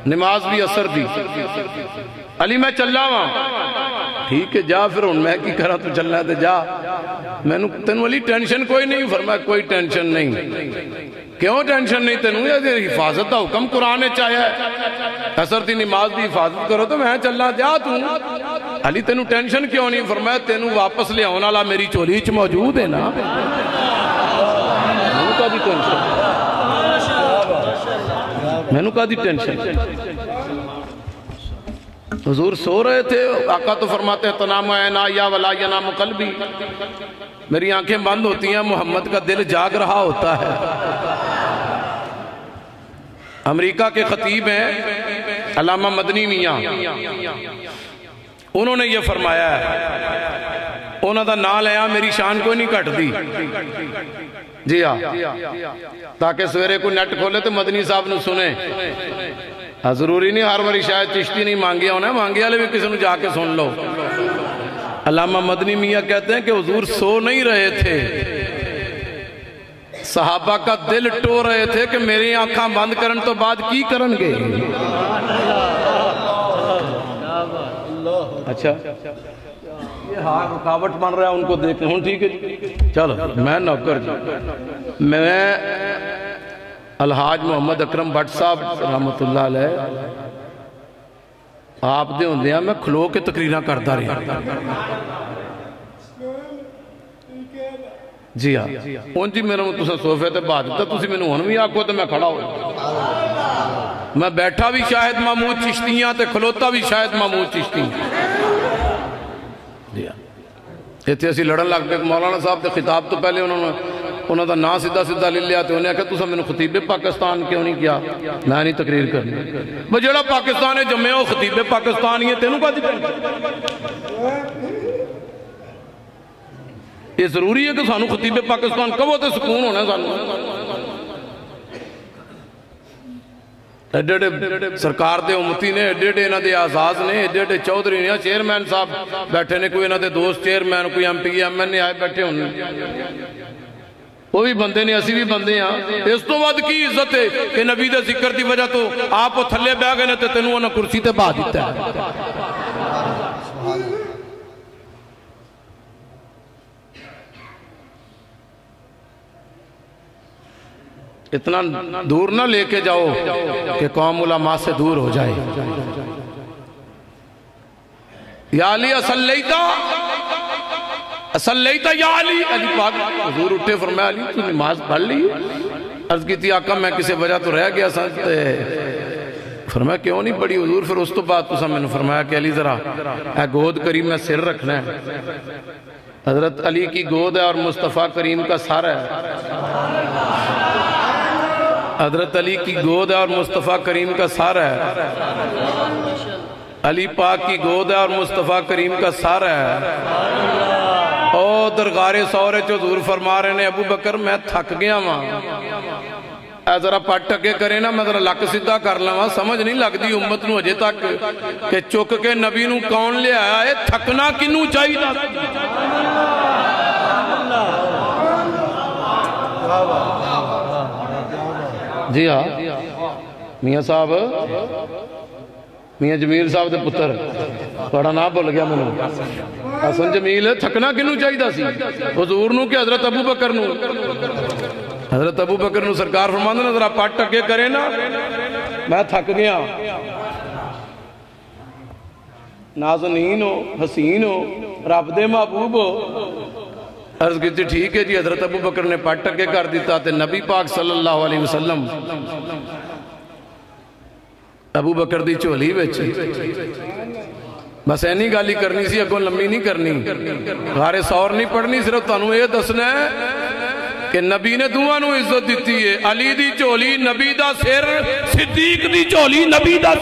B: نماز بھی اثر دی، علی میں چلا ہوں، ٹھیک ہے جا، پھر ان میں کی کرا تو چلنا ہے تو جا، میں نے تینو علی ٹینشن کوئی نہیں، فرمایا کوئی ٹینشن نہیں، کیوں ٹینشن نہیں تینو؟ یہ حفاظت دا حکم قرآن نے چاہیا ہے، اثر دی نماز دی حفاظت کرو تو میں چلنا جا تو، علی تینو ٹینشن کیوں نہیں؟ فرمایا تینو واپس لے آنا لا میری چولی چ موجود ہے نا، میں نے کہا دی ٹینشن، میں نے کہا دی ٹینشن۔ حضور سو رہے تھے، آقا تو فرماتے ہیں تنام عینا یا ولا ینام قلبی، میری آنکھیں بند ہوتی ہیں، محمد کا دل جاگ رہا ہوتا ہے۔ امریکہ کے خطیب ہیں علامہ مدنی میاں، انہوں نے یہ فرمایا ہے، انہوں دا نال ہے میری شان کوئی نہیں کٹ دی، جی ہاں، تاکہ سویرے کو نیٹ کھولے تو مدنی صاحب نے سنے، ضروری نہیں ہر باری شاید چشتی نہیں مانگیا ہونا، مانگیا لے بھی کسی نے جا کے سن لو، علامہ مدنی میاں کہتے ہیں کہ حضور سو نہیں رہے تھے، صحابہ کا دل ٹو رہے تھے کہ میری آنکھاں بند کرن تو بعد کی کرن گے۔ اچھا یہ ہاں رکاوٹ بن رہا ہے، ان کو دیکھیں ہوں ٹھیک ہے جی، چلو میں نوکر جی، میں الحاج محمد اکرم بٹ صاحب رحمت اللہ علیہ آپ دے ہوندے ہیں میں کھلو کے تقریرہ کرتا رہا جی ہاں ان جی میرا تسا صوفے تے بات دیتا تسی میں نے ہون بھی آکو تے میں کھڑا ہوں، میں بیٹھا بھی شاہد محمود چشتیاں تے کھلوتا بھی شاہد محمود چشتیاں جی ہاں ایتھے اسی لڑن لگ پہ مولانا صاحب تے خطاب تو پہلے انہوں دا نا سدھا سدھا لے لیا تے انہیں کہا تسا میں نے خطیب پاکستان کیوں نہیں کیا، میں نہیں تقریر کرنی بس جڑا پاکستان ہے جمعے ہو خطیب پاکستان ہی ہے تینوں کا دیکھا یہ ضروری ہے کہ سانو خطیب پاکستان کبھو تے سکون ہونا ہے سانو ایڈے ایڈے سرکار دے امتی نے ایڈے ایڈے انہ دے آزاز نے ایڈے ایڈے چودھری نے چیئرمین صاحب بیٹھے نے کوئی انہ دے دوست چیئرمین کوئی ایم پی ایم این نے آئے بیٹھے ہونے وہ بھی بندے نے اسی بھی بندے ہیں اس تو بعد کی عزت ہے کہ نبی دے ذکر دی وجہ تو آپ وہ تھلے بے گئے تے تینوں انہ کرسی تے با دیتا ہے اتنا دور نہ لے کے جاؤ کہ قوم علماء سے دور ہو جائے یا علی اصلیتا یا علی علی پاک حضور اٹھے فرمایا علی تو نماز پڑھ لی عرض کی تھی آقا میں کسی وجہ تو رہ گیا سانتے فرمایا کیوں نہیں پڑھی حضور پھر اس تو بعد تو میں نے فرمایا کہ علی ذرا اے گود کریم میں سر رکھنا ہے حضرت علی کی گود ہے اور مصطفیٰ کریم کا سر ہے حضرت علی کی گود ہے اور مصطفیٰ کریم کا سر ہے علی پاک کی گود ہے اور مصطفیٰ کریم کا سر ہے او درگار سورے جو حضور فرما رہے ہیں ابو بکر میں تھک گیا وہاں اے ذرا پٹ ٹکے کرے نا میں ذرا لک سدھا کر لواں سمجھ نہیں لگ دی امت نو اجے تک کہ چک کے نبی نو کون لے آیا ہے تھکنا کنوں چاہیے جی ہاں میاں صاحب میاں جمیل صاحب دے پتر بڑا نام بھول گیا میں نے حسن جمیل تھکنا کنوں چاہیے سی حضور نو کہ حضرت ابو بکر نو حضرت ابو بکر نو سرکار فرماندے نا ذرا پٹ ٹکے کرے نا میں تھک گیا نازنین ہو حسین ہو رب دے محبوب ہو عرض کی تھی ٹھیک ہے جی حضرت ابو بکر نے پٹ ٹکے کر دیتا تے نبی پاک صلی اللہ علیہ وسلم ابو بکر دی چولی بیچی بس اینی گالی کرنی سی اگوں لمبی نہیں کرنی غار سور نہیں پڑھنی صرف تانوں یہ دسنا ہے کہ نبی نے دعا نو عزت دیتی ہے علی دی چولی نبی دا سر صدیق دی چولی نبی دا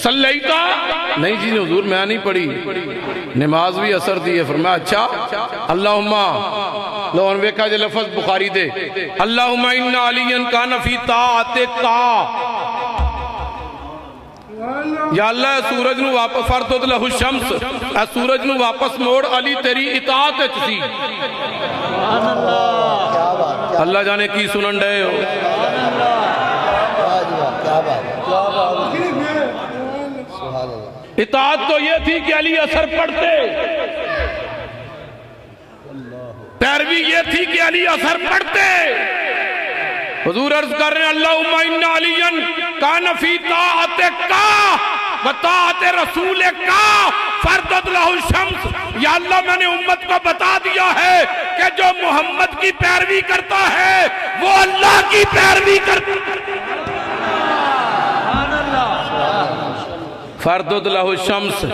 B: صلیتا نہیں جی حضور میں نہیں پڑھی نماز بھی اثر دی ہے فرمایا اچھا اللہم لو انویکھا جے لفظ بخاری دے اللہم انہا علیین کانا فی طاعتک یا اللہ سورج نو واپس فرطت لہو الشمس اے سورج نو واپس موڑ علی تیری اطاعت اچھی اللہ جانے کی سنن ڈے ہو اطاعت تو یہ تھی کہ علی اثر پڑھتے پیروی یہ تھی کہ علی اثر پڑھتے حضور عرض کر رہے ہیں اللہم انہا علیین کان فی طاعتک و طاعت رسول کا فردت لہو الشمس یا اللہ میں نے امت کو بتا دیا ہے کہ جو محمد کی پیروی کرتا ہے وہ اللہ کی پیروی کرتا ہے فردت لہو الشمس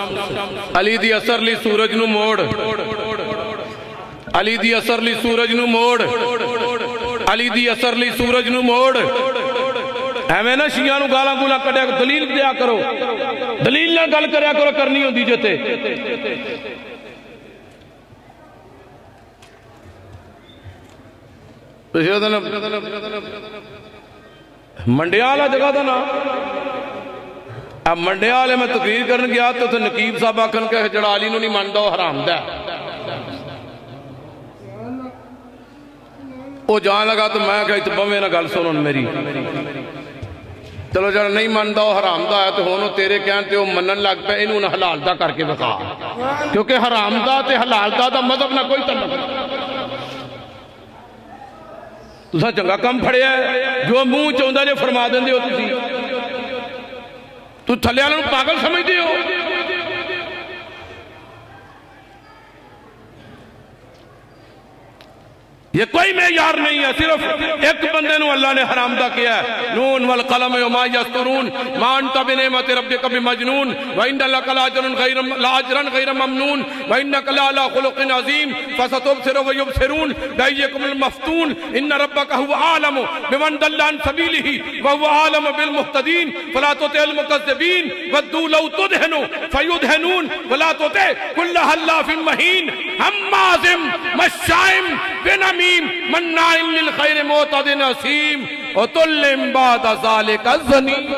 B: علی دی اثر لی سورج نو موڑ علی دی اثر لی سورج نو موڑ علی دی اثر لی سورج نو موڑ ایمیں نا شیعہ نو گالاں گولاں کٹیا دلیل دیا کرو دلیل نہ گل کریا کرو کرنی ہوں دی جتے منڈیاں والا جگہ دا نا اب منڈے والے میں تقریر کرن گیا تو تھے نقیب صاحب آکھن کہ جڑا علی نو نہیں ماندا او حرام دا وہ جان لگا تو میں کہا اتباوے نہ گل سنن میری چلو جڑا نہیں ماندا او حرام دا ہے تو ہونو تیرے کہن تے او منن لگ پے انہوں نے حلال دا کر کے بخا کیونکہ حرام دا تے حلال دا مذہب نہ کوئی تعلق تسا چنگا کم پھڑیا ہے جو منہ چاہندا جو فرما دیندے ہو تسی تو تھلے والوں پاگل سمجھتے ہو یہ کوئی معیار نہیں ہے صرف ایک بندے نو اللہ نے حرام دا کیا ہے نون والقلم وما یسطرون ما انت بنعمت ربک بمجنون وان لک لاجرا غیر ممنون وانک لعلی خلق عظیم فستبصر ویبصرون بأیکم المفتون ان ربک هو عالم بمن ضل عن سبیلہ وهو عالم بالمهتدین فلا تطع المکذبین ودوا لو تدہن فیدہنون ولا تطع کل حلاف مہین ہماز مشاء بنمیم مناع للخیر معتد اثیم عتل بعد ذلک زنیم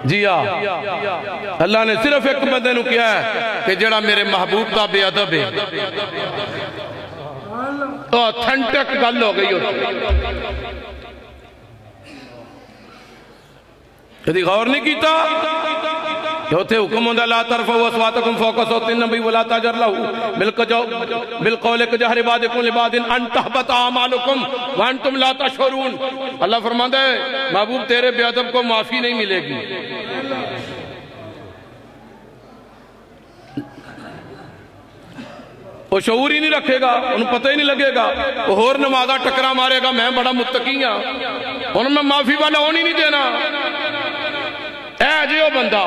B: جی اللہ نے صرف ایک بندے نو کیا ہے کہ جڑا میرے محبوب دا بے ادب ہے اوتھنٹک گل ہو گئی ہوتی کدی غور نہیں کیتا جو تھے حکم ہوندہ لا ترفعوا اصواتکم فوق صوت النبی ولا تجہروا لہ بالقول کجہر بعضکم لبعض ان تحبط اعمالکم وانتم لا تشعرون اللہ فرماتا ہے محبوب تیرے بے ادب کو معافی نہیں ملے گی وہ شعور ہی نہیں رکھے گا انہوں پتہ ہی نہیں لگے گا وہ اور نمازہ ٹکرا مارے گا میں بڑا متقی ہاں انہوں میں معافی والا ہونی نہیں دینا اے جیو بندہ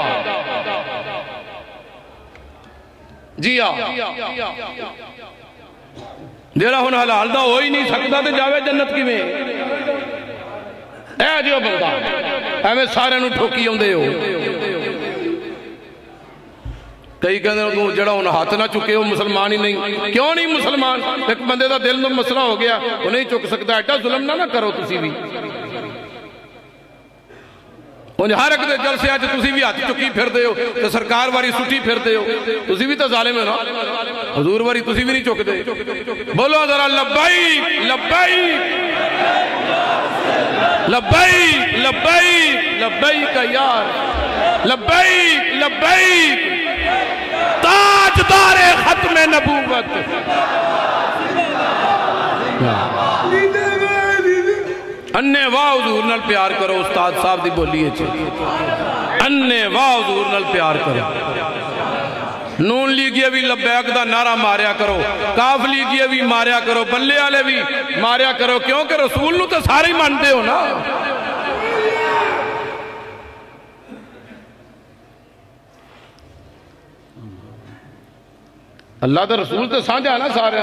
B: جی جیڑا ہن حلال دا ہو ہی نہیں سکتا تو جاوے جنت کی میں اے جیو بندہ اے میں سارے نو ٹھوکی ہوندے ہو کئی کہنے ہو جڑا ہن ہاتھ نہ چکے ہو مسلمان ہی نہیں کیوں نہیں مسلمان ایک بندے دا دل میں مسئلہ ہو گیا وہ نہیں چک سکتا ایڈا ظلم نہ کرو تسی بھی ہر ایک دے جلسے آج تسی بھی ہاتھ چکی پھر دے ہو تو سرکار واری سٹی پھر دے ہو تسی بھی تو ظالم ہے نا حضور واری تسی بھی نہیں چک دے بولو ذرا لبیک لبیک لبیک لبیک لبیک یار لبیک لبیک تاجدار ختم نبوت اننے واہ حضور نال پیار کرو استاد صاحب دی بولیے چھے اننے واہ حضور نال پیار کرو نون لیگیے بھی لبیک دا نعرہ ماریا کرو کاف لیگیے بھی ماریا کرو بلے والے بھی ماریا کرو کیونکہ رسول نو تو سارے مانتے ہو نا اللہ دا رسول تو سانجا نا سارے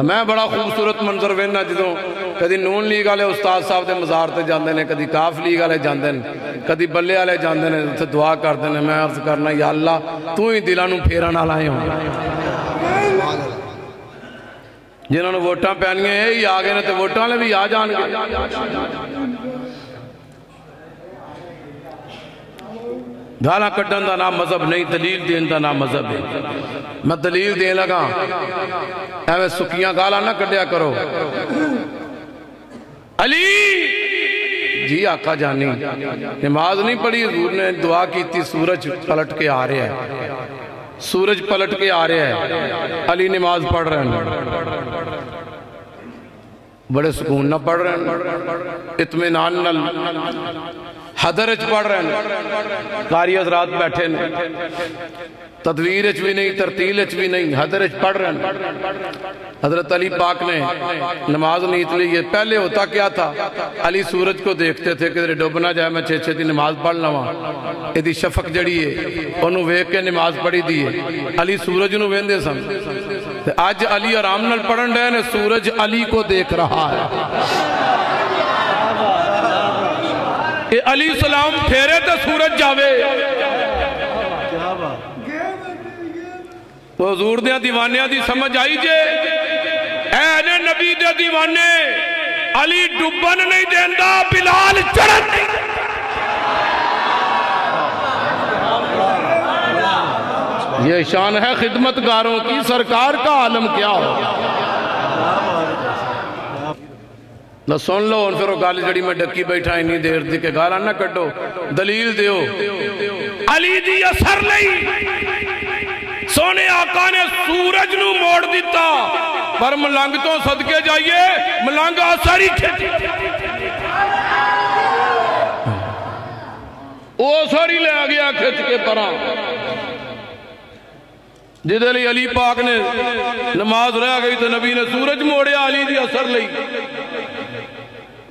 B: میں بڑا خوبصورت منظر وینا جدوں کدی نون لیگ والے استاد صاحب دے مزار تے جاندے نے کدی کاف لیگ والے جاندے نے کدی بلے والے جاندے نے تے دعا کردے نے میں عرض کرنا یا اللہ تو ہی دلاں نوں پھیرن والا ہے جنہاں نوں ووٹاں پینیاں اے ہی آ گئے نے تے ووٹاں والے بھی آ جان گے گالا کٹن دا نام مذہب نہیں دلیل دین دا نام مذہب ہے میں دلیل دین لگا ایویں سکیاں گالا نہ کٹیا کرو علی جی آقا جانی نماز نہیں پڑھی حضور نے دعا کی تھی سورج پلٹ کے آ رہے ہیں سورج پلٹ کے آ رہے ہیں علی نماز پڑھ رہے ہیں بڑے سکون نہ پڑھ رہے ہیں اطمینان نہ حضرت پڑھ رہے ہیں قاری حضرات بیٹھے نے تدویر اچ بھی نہیں ترتیل اچ بھی نہیں حضرت پڑھ رہے ہیں حضرت علی پاک نے نماز نیت لی یہ پہلے ہوتا کیا تھا علی سورج کو دیکھتے تھے کہ ڈوب نہ جائے میں چھے دی نماز پڑھ لواں ایدی شفق جڑی ہے انہوں ویک کے نماز پڑھی دی ہے علی سورج نو ویندے سن آج علی آرام نال پڑھن رہے نے سورج علی کو دیکھ رہا ہے کہ علی سلام پھیرے تو سورج جاوے وہ حضور دیا دیوانیاں دی سمجھ آئی جے اے نے نبی دے دیوانے علی ڈبن نہیں دیندہ بلال چڑھن نہیں دیندہ. یہ شان ہے خدمتگاروں کی، سرکار کا عالم کیا ہو. نہ سن لو ان پھر وہ گال جڑی میں ڈکی بیٹھا انی دیر دی کہ گالا نہ کٹو، دلیل دیو. علی دی اثر نہیں، سونے آقا نے سورج نو موڑ دیتا، پر ملنگ تو صدقے جائیے ملنگ اثر ہی کھچ وہ اثر ہی لے آگیا کھچ کے پرا. جدے لی علی پاک نے نماز رہ گئی تو نبی نے سورج موڑیا، علی دی اثر لئی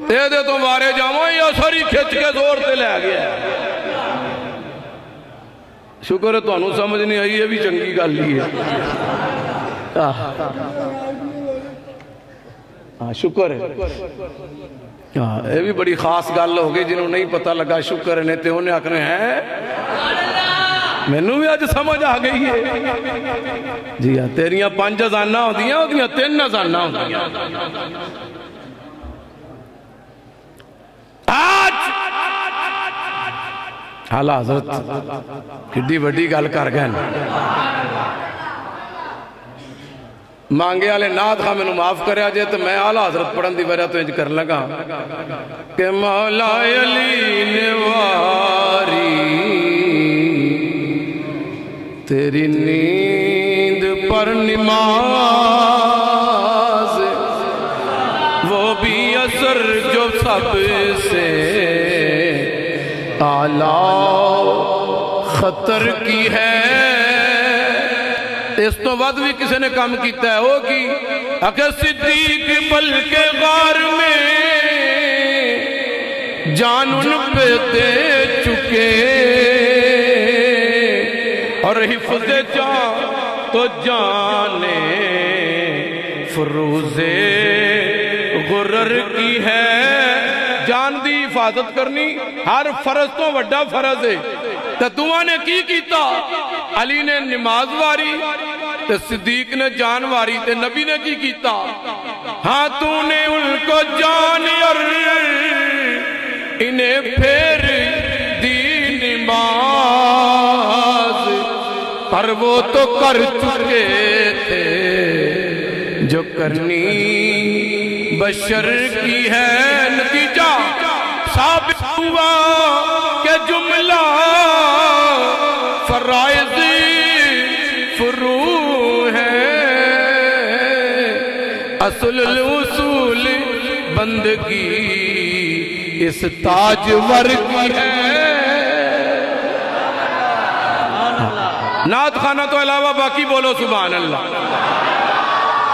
B: دے تو وارے جاؤں یہ اثر ہی کھچ کے زور سے لے گیا. شکر ہے تو انہوں سمجھ نہیں آئی، یہ بھی چنگی گل لی ہے. شکر ہے، یہ بھی بڑی خاص گل ہو گئی. جنہوں نہیں پتہ لگا شکر ہے تے انہیں آکھنے ہیں میں نو بھی آج سمجھ آ گئی ہے. جی ہاں، تیریاں 5 ازانہ ہوں دیاں، ہوں دیاں 3 ازانہ ہوں دیاں. آج حالا حضرت کڈی وڈی گل کر گئے مانگے والے نعت خواہ میں معاف کریا جائے تو میں اعلیٰ حضرت پڑھن دی وجہ تو انج کر لگا کہ مولا علی نے واری تیری نیند پر نماز، وہ بھی اثر جو سب سے اعلیٰ خطر کی ہے. اس تو بعد بھی کسی نے کام کیتا ہے وہ کی اگر صدیق بلکہ غار میں جان ان پہ دے چکے، اور حفظ جان تو جانے فروز غرر کی ہے. جان دی حفاظت کرنی ہر فرض تو وڈا فرض ہے. تو دعا نے کی کیتا، علی نے نماز واری تے صدیق نے جان واری تے نبی نے کی کیتا. ہاں تو نے ان کو جان اور انہیں پھر دی نماز، پر وہ تو کر چکے تھے جو کرنی بشر کی ہے. نتیجہ ثابت ہوا کہ جملہ فرائض فروع ہے، اصل الاصول بندگی اس تاجور کی ہے. نعت خانہ تو علاوہ باقی بولو سبحان اللہ،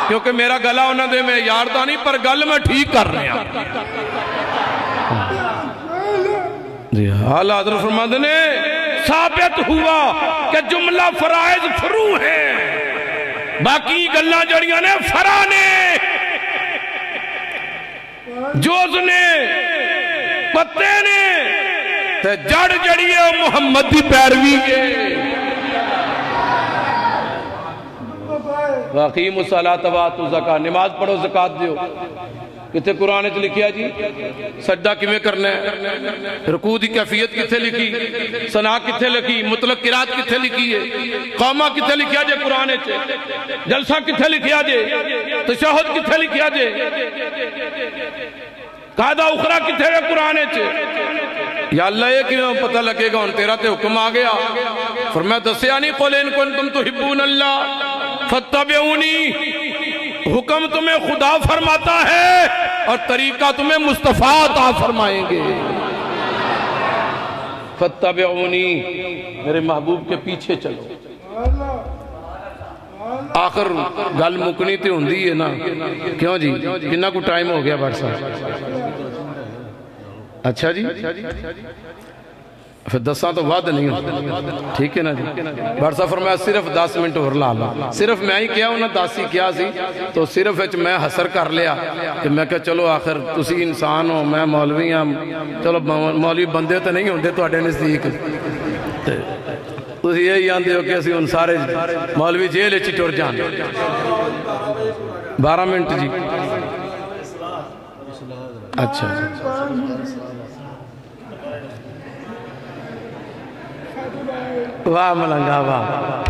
B: کیونکہ میرا گلا انہوں نے میں یارتا نہیں پر گل میں ٹھیک کر رہے ہیں. جی حال حضرت فرماتے نے ثابت ہوا کہ جملہ فرائض فروع ہیں، باقی گلہ جڑیاں نے فرا نے جوز نے پتے نے تے جڑ جڑیے محمد دی پیروی کے. وَاقِیمُ الصَّلَاةَ وَآتُوا الزَّکَاةَ، نماز پڑھو زکاة دیو. کتے قرآن چ لکھیا جی سجدہ کیویں کرنا ہے، رکوع دی کیفیت کتے لکھی، ثنا کتے لکھی، مطلق قرات کتے لکھی ہے، قومہ کتے لکھیا جے قرآن چ، جلسہ کتے لکھیا جے، تشہد کتے لکھیا جے، قاعدہ اخرى کتے ہے قرآن چ. یا اللہ یہ کیوں پتہ لگے گا ان تیرا تے حکم آ گیا. فرمایا دسیا نہیں قل ان کنتم تحبون اللہ فاتبعونی، حکم تمہیں خدا فرماتا ہے اور طریقہ تمہیں مصطفیٰ عطا فرمائیں گے. فاتبعونی، میرے محبوب کے پیچھے چلو. آخر گل مکنی تے ہوندی ہے نا، کیوں جی کنا کو ٹائم ہو گیا بھر صاحب؟ اچھا جی پھر 10 تو وعد نہیں ہوتا، ٹھیک ہے نا جی. بھر صاحب فرمایا صرف 10 منٹ اور لا لا، صرف میں ہی کیا انہاں 10 ہی کیا سی تو صرف اچھ میں حسر کر لیا کہ میں کہا چلو آخر تسی انسان ہو میں مولوی ہوں، چلو مولوی بندے تو نہیں ہوندے تو اڈے نزدیک، تسی یہی آندے ہو کہ اسی ان سارے مولوی جیل اچھی ٹور جان. 12 منٹ جی. اچھا واہ ملنگا واہ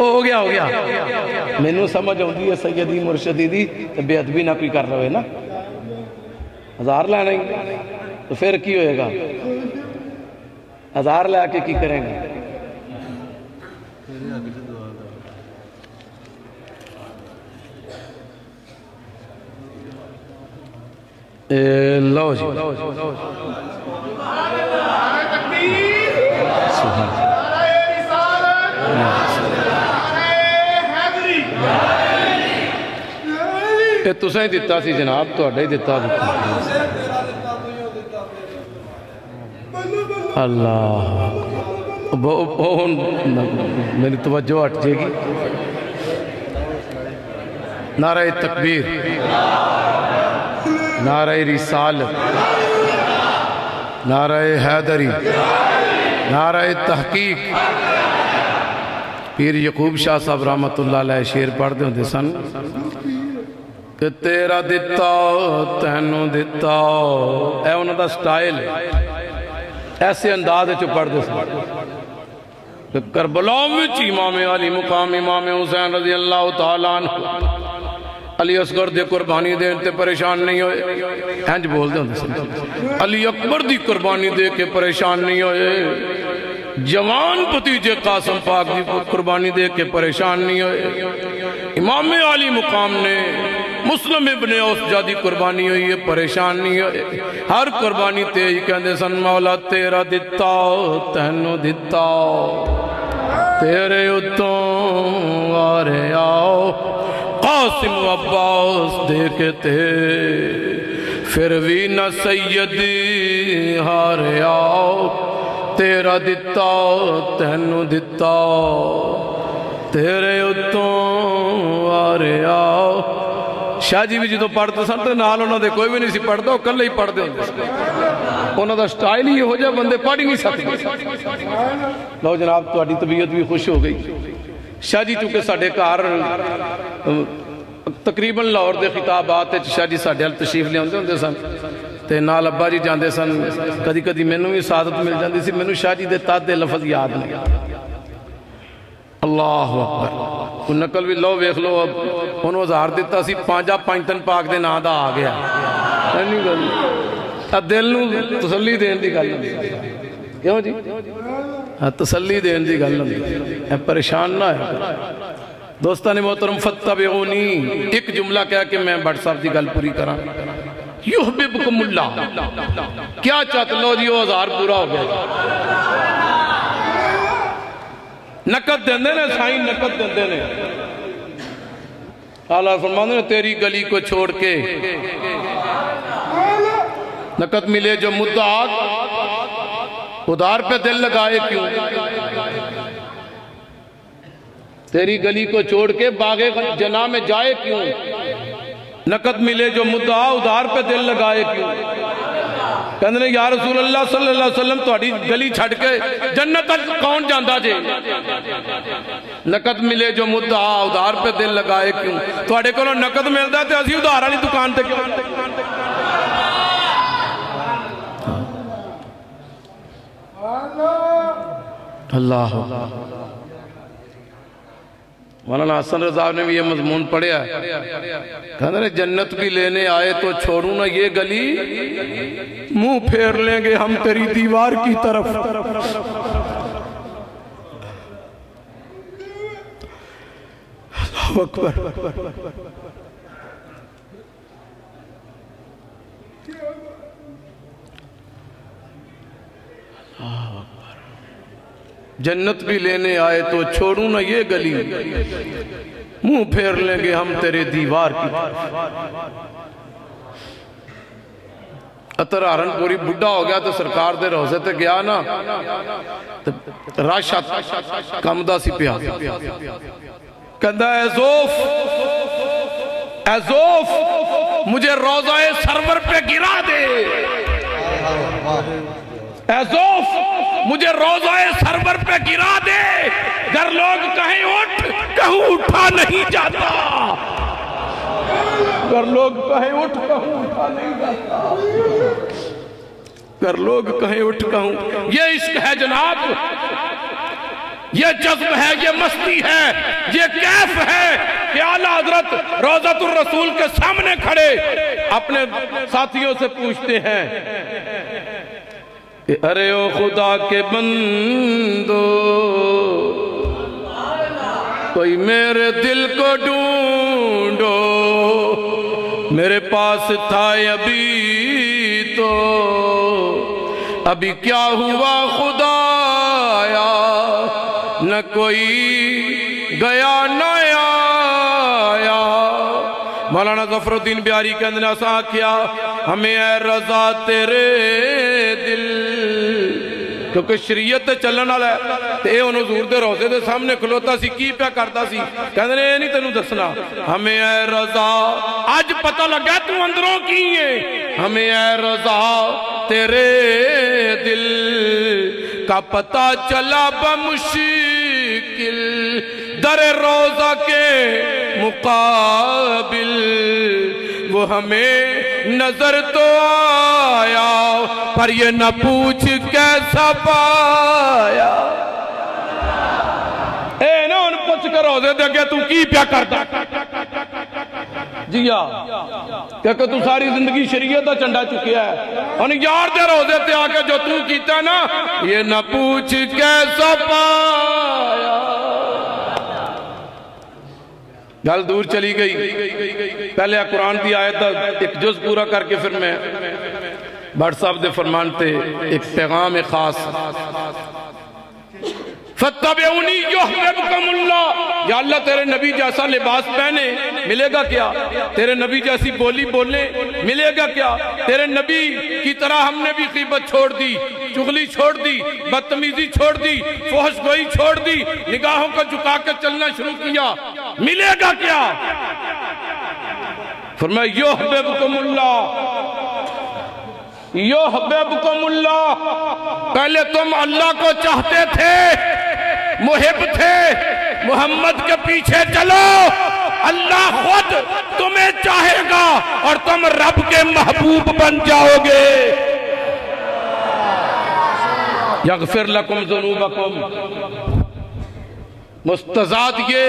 B: ہو گیا مینوں سمجھ آتی ہے سیدی مرشدی دی بے ادبی نہ کوئی کر رہے نا 1000 لینا ہی تو پھر کی ہوئے گا 1000 لے کے کی کریں گے لو جی یہ تسیں ہی دیتا سی جناب تو اڈے ہی دیتا اللہ میری توجہ ہٹ جائے گی نعرہ تکبیر نعرہ رسالت نعرہ حیدری نعرہ تحقیق پیر یعقوب شاہ صاحب رحمت اللہ علیہ شیر پڑھ دے ہوندے سن کہ تیرا دیتا تینوں دیتا اے انہوں دا سٹائل ایسے انداز چو پڑھ دے سن کہ کربلا وچ امام علی مقام امام حسین رضی اللہ تعالیٰ عنہ علی اصغر دے قربانی دے تے پریشان نہیں ہوئے ہنج بول دے ہوندے علی اکبر دی قربانی دے کے پریشان نہیں ہوئے جوان بھتیجے قاسم پاک دی قربانی دے کے پریشان نہیں ہوئے امام علی مقام نے مسلم ابن اوس جادی قربانی ہوئی ہے پریشان نہیں ہوئے ہر قربانی تے ہی کہندے سن مولا تیرا دیتا تینوں دیتا تیرے اتوں آرے آؤ قاسم و عباس دیکھتے پھر بھی نہ سیدی ہارے آؤ تیرا دیتا تینوں دیتا تیرے اتوں آرے آؤ شاہ جی بھی جدو پڑھتے سن تو نال انہوں نے کوئی بھی نہیں سی پڑھتا وہ کل ہی پڑھتے ہوتے انہوں دا سٹائل ہی ہو جائے بندے پڑھ ہی نہیں سکتے لو جناب تو اڈی طبیعت بھی خوش ہو گئی شاہ جی چونکہ ساڑھے کار تقریباً لاہور دے خطابات شاہ جی ساڑھے تشریف لے ہوندے سن تے نال ابا جی جاندے سن کدی کدی مینوں بھی سعادت مل جاندی سی مینوں شاہ جی دے تاد دے لفظ یاد نہیں اللہ اکبر نقل بھی لو ویکھ لو اب انہوں 1000 دیتا سی پانجا پانچتن پاک دے نا دا آ گیا نہیں گل دل نو تسلی دین دی گل کیوں جی تسلی دین دی گل نہیں پریشان نہ ہے دوستان محترم فتبعونی ایک جملہ کہا کہ میں بٹ صاحب دی گل پوری کرا یحببکم اللہ کیا چاہتے لو جی وہ 1000 پورا ہو گیا نقد دیندے نے سائن نقد دیندے نے اللہ فرمانے نے تیری گلی کو چھوڑ کے نقد ملے جو مدعا ادھار پہ دل لگائے کیوں تیری گلی کو چھوڑ کے باغ جناح میں جائے کیوں نقد ملے جو مدعا ادھار پہ دل لگائے کیوں کہنے نے یا رسول اللہ صلی اللہ علیہ وسلم تو گلی چھڑ کے جنت کون جاندہ جے نقد ملے جو مدعا ادھار پہ دل لگائے کیوں تو اڑے کو نقد ملتا ہے تو اسی ادھار والی دکان تے کیوں اللہ مولانا حسن رضا نے بھی یہ مضمون پڑھیا ہے کہنے نے جنت بھی لینے آئے تو چھوڑوں نہ یہ گلی منہ پھیر لیں گے ہم تیری دیوار کی طرف اللہ اکبر جنت بھی لینے آئے تو چھوڑوں نہ یہ گلی منہ پھیر لیں گے ہم تیرے دیوار کی اتر آرن پوری بڑھا ہو گیا تو سرکار دے روزے تے گیا نا راشت کمدہ سی پیا کہندہ اے زوف مجھے روزہ سرور پہ گرا دے اے زوف مجھے روزہ سرور پہ گرا دے گر لوگ کہیں اٹھ کہوں اٹھا نہیں جاتا اگر لوگ کہیں اٹھ کہوں اٹھا نہیں جاتا، اگر لوگ کہیں اٹھ کہوں. یہ عشق ہے جناب، یہ جذب ہے، یہ مستی ہے، یہ کیف ہے کہ اعلیٰ حضرت روضۃ الرسول کے سامنے کھڑے اپنے ساتھیوں سے پوچھتے ہیں کہ ارے او خدا کے بندو، کوئی میرے دل کو ڈھونڈو، میرے پاس تھا ابھی تو ابھی کیا ہوا خدایا، نہ کوئی گیا نہ آیا. مولانا ظفر الدین بیاری کے اندر ایسا کیا ہمیں اے رضا تیرے دل، کیونکہ شریعت چلن والا ہے تے اے انہوں حضور دے روضے دے سامنے کھلوتا سی کی پیا کرتا سی، کہندے نے اے نہیں تینوں دسنا. ہمیں اے رضا آج پتہ لگا تو اندروں کی ہے، ہمیں اے رضا تیرے دل کا پتہ چلا بمشکل، در روضہ کے مقابل وہ ہمیں نظر تو آیا، پر یہ نہ پوچھ کیسا پایا. اے نا ان پوچھ کر روزے دے گیا تو کی پیا کرتا جی کیونکہ تو ساری زندگی شریعت دا چنڈا چکیا ہے، اور یار دے روزے تے آ کے جو تو کیتا نا یہ نہ پوچھ کیسا پایا. گل دور چلی گئی، پہلے قرآن دی آیت دا ایک جز پورا کر کے پھر میں بھٹ صاحب دے فرمان تے ایک پیغام خاص. فَاتَّبِعُونِي يُحْبِبْكُمُ اللَّهُ، یا اللہ تیرے نبی جیسا لباس پہنے ملے گا کیا، تیرے نبی جیسی بولی بولے ملے گا کیا، تیرے نبی کی طرح ہم نے بھی غیبت چھوڑ دی، چغلی چھوڑ دی، بدتمیزی چھوڑ دی، فحش گوئی چھوڑ دی، نگاہوں کو جھکا کے چلنا شروع کیا، ملے گا کیا. فرمایا یحببکم اللہ، یحببکم اللہ. پہلے تم اللہ کو چاہتے تھے، محب تھے، محمد کے پیچھے چلو، اللہ خود تمہیں چاہے گا اور تم رب کے محبوب بن جاؤ گے. یغفر لکم ذنوبکم، مستضاد یہ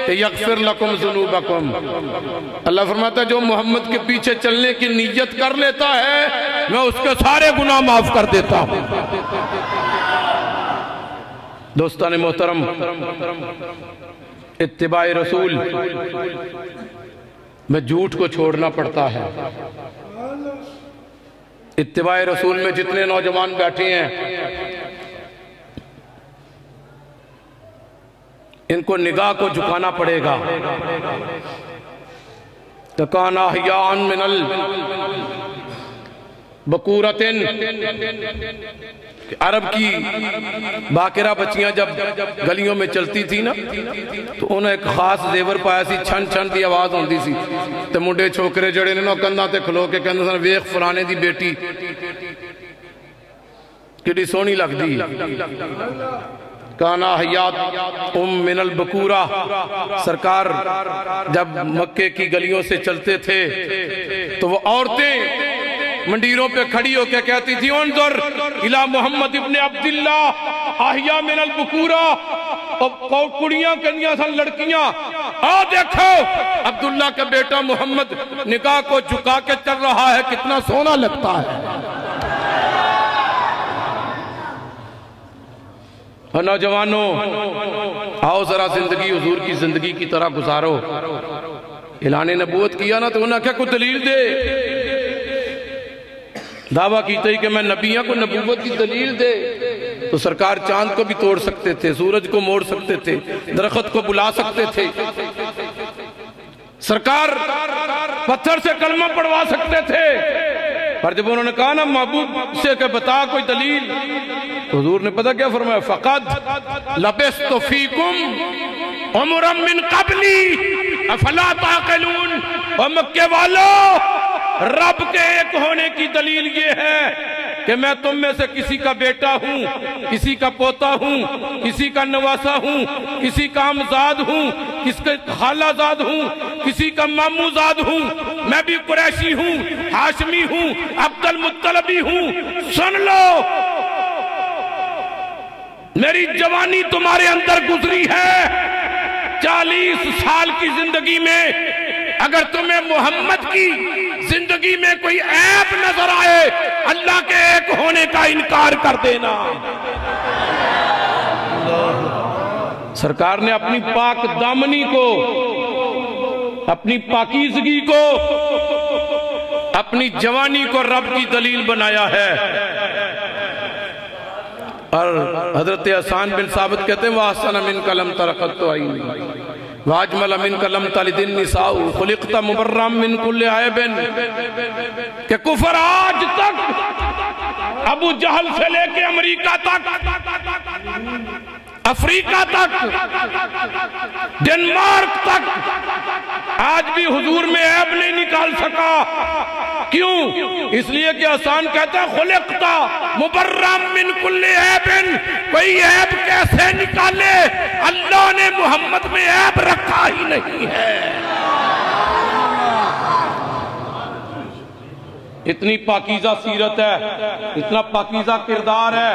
B: کہ یغفر لکم ذنوبکم. اللہ فرماتا ہے جو محمد کے پیچھے چلنے کی نیت کر لیتا ہے میں اس کے سارے گناہ معاف کر دیتا ہوں. دوستان محترم، اتباع رسول میں جھوٹ کو چھوڑنا پڑتا ہے. اتباع رسول میں جتنے نوجوان بیٹھے ہیں ان کو نگاہ کو جھکانا پڑے گا. تکانا احیاء من البکورۃ، عرب کی باقرہ بچیاں جب گلیوں میں چلتی تھی نا تو انہیں ایک خاص زیور پایا سی، چھن چھن دی آواز ہوندی سی تے منڈے چھوکرے جڑے نے نا کندھاں تے کھلو کے کہندے سن ویکھ فلانے دی بیٹی کڈی سونی لگدی. کانا حیات من البکورہ، سرکار جب مکے کی گلیوں سے چلتے تھے تو وہ عورتیں منڈیروں پہ کھڑی ہو کے کہتی تھی انظر الى محمد ابن عبداللہ احیاء من البکورہ. اور کڑیاں کنیاں سن لڑکیاں، آ دیکھو عبداللہ کا بیٹا محمد نگاہ کو جھکا کے چل رہا ہے، کتنا سونا لگتا ہے. نوجوانوں آؤ ذرا زندگی حضور کی زندگی کی طرح گزارو. اعلان نبوت کیا نا تو انہوں نے کہا کوئی دلیل دے، دعویٰ کیتا ہی کہ میں نبیوں کو نبوت کی دلیل دے. تو سرکار چاند کو بھی توڑ سکتے تھے، سورج کو موڑ سکتے تھے، درخت کو بلا سکتے تھے، سرکار پتھر سے کلمہ پڑھوا سکتے تھے. پر جب انہوں نے کہا نا محبوب سے کہ بتا کوئی دلیل، تو حضور نے پتہ کیا فرمایا، فَقَدْ لَبِسْتُ فِيكُمْ عُمُرًا مِّن قَبْلِي أَفَلَا تَعْقِلُونَ. اور مکے والو، رب کے ایک ہونے کی دلیل یہ ہے کہ میں تم میں سے کسی کا بیٹا ہوں، کسی کا پوتا ہوں، کسی کا نواسا ہوں، کسی کا امزاد ہوں، کس کا خالہ زاد ہوں، کسی کا ماموزاد ہوں، میں بھی قریشی ہوں، ہاشمی ہوں، عبد المطلبی ہوں، سن لو میری جوانی تمہارے اندر گزری ہے، 40 سال کی زندگی میں اگر تمہیں محمد کی زندگی میں کوئی عیب نظر آئے، اللہ کے ایک ہونے کا انکار کر دینا۔ سرکار نے اپنی پاک دامنی کو، اپنی پاکیزگی کو، اپنی جوانی کو رب کی دلیل بنایا ہے۔ اور حضرت حسان بن ثابت کہتے ہیں وَأَحْسَنَ مِنْكَ لَمْ تَرَقَتُ عَيْنِي وَأَجْمَلَ مِنْكَ لَمْ تَلِدِ النِّسَاءُ خُلِقْتَ مُبَرًّا مِنْ كُلِّ عَيْبٍ کہ کفر آج تک ابو جہل سے لے کے امریکہ تک، افریقہ تک، ڈنمارک تک آج بھی حضور میں عیب نہیں نکال سکا۔ کیوں؟ اس لیے کہ حسان کہتا ہے خلقتا مبرم من کل عیب، کوئی عیب کیسے نکالے، اللہ نے محمد میں عیب رکھا ہی نہیں ہے۔ اتنی پاکیزہ سیرت ہے، اتنا پاکیزہ کردار ہے،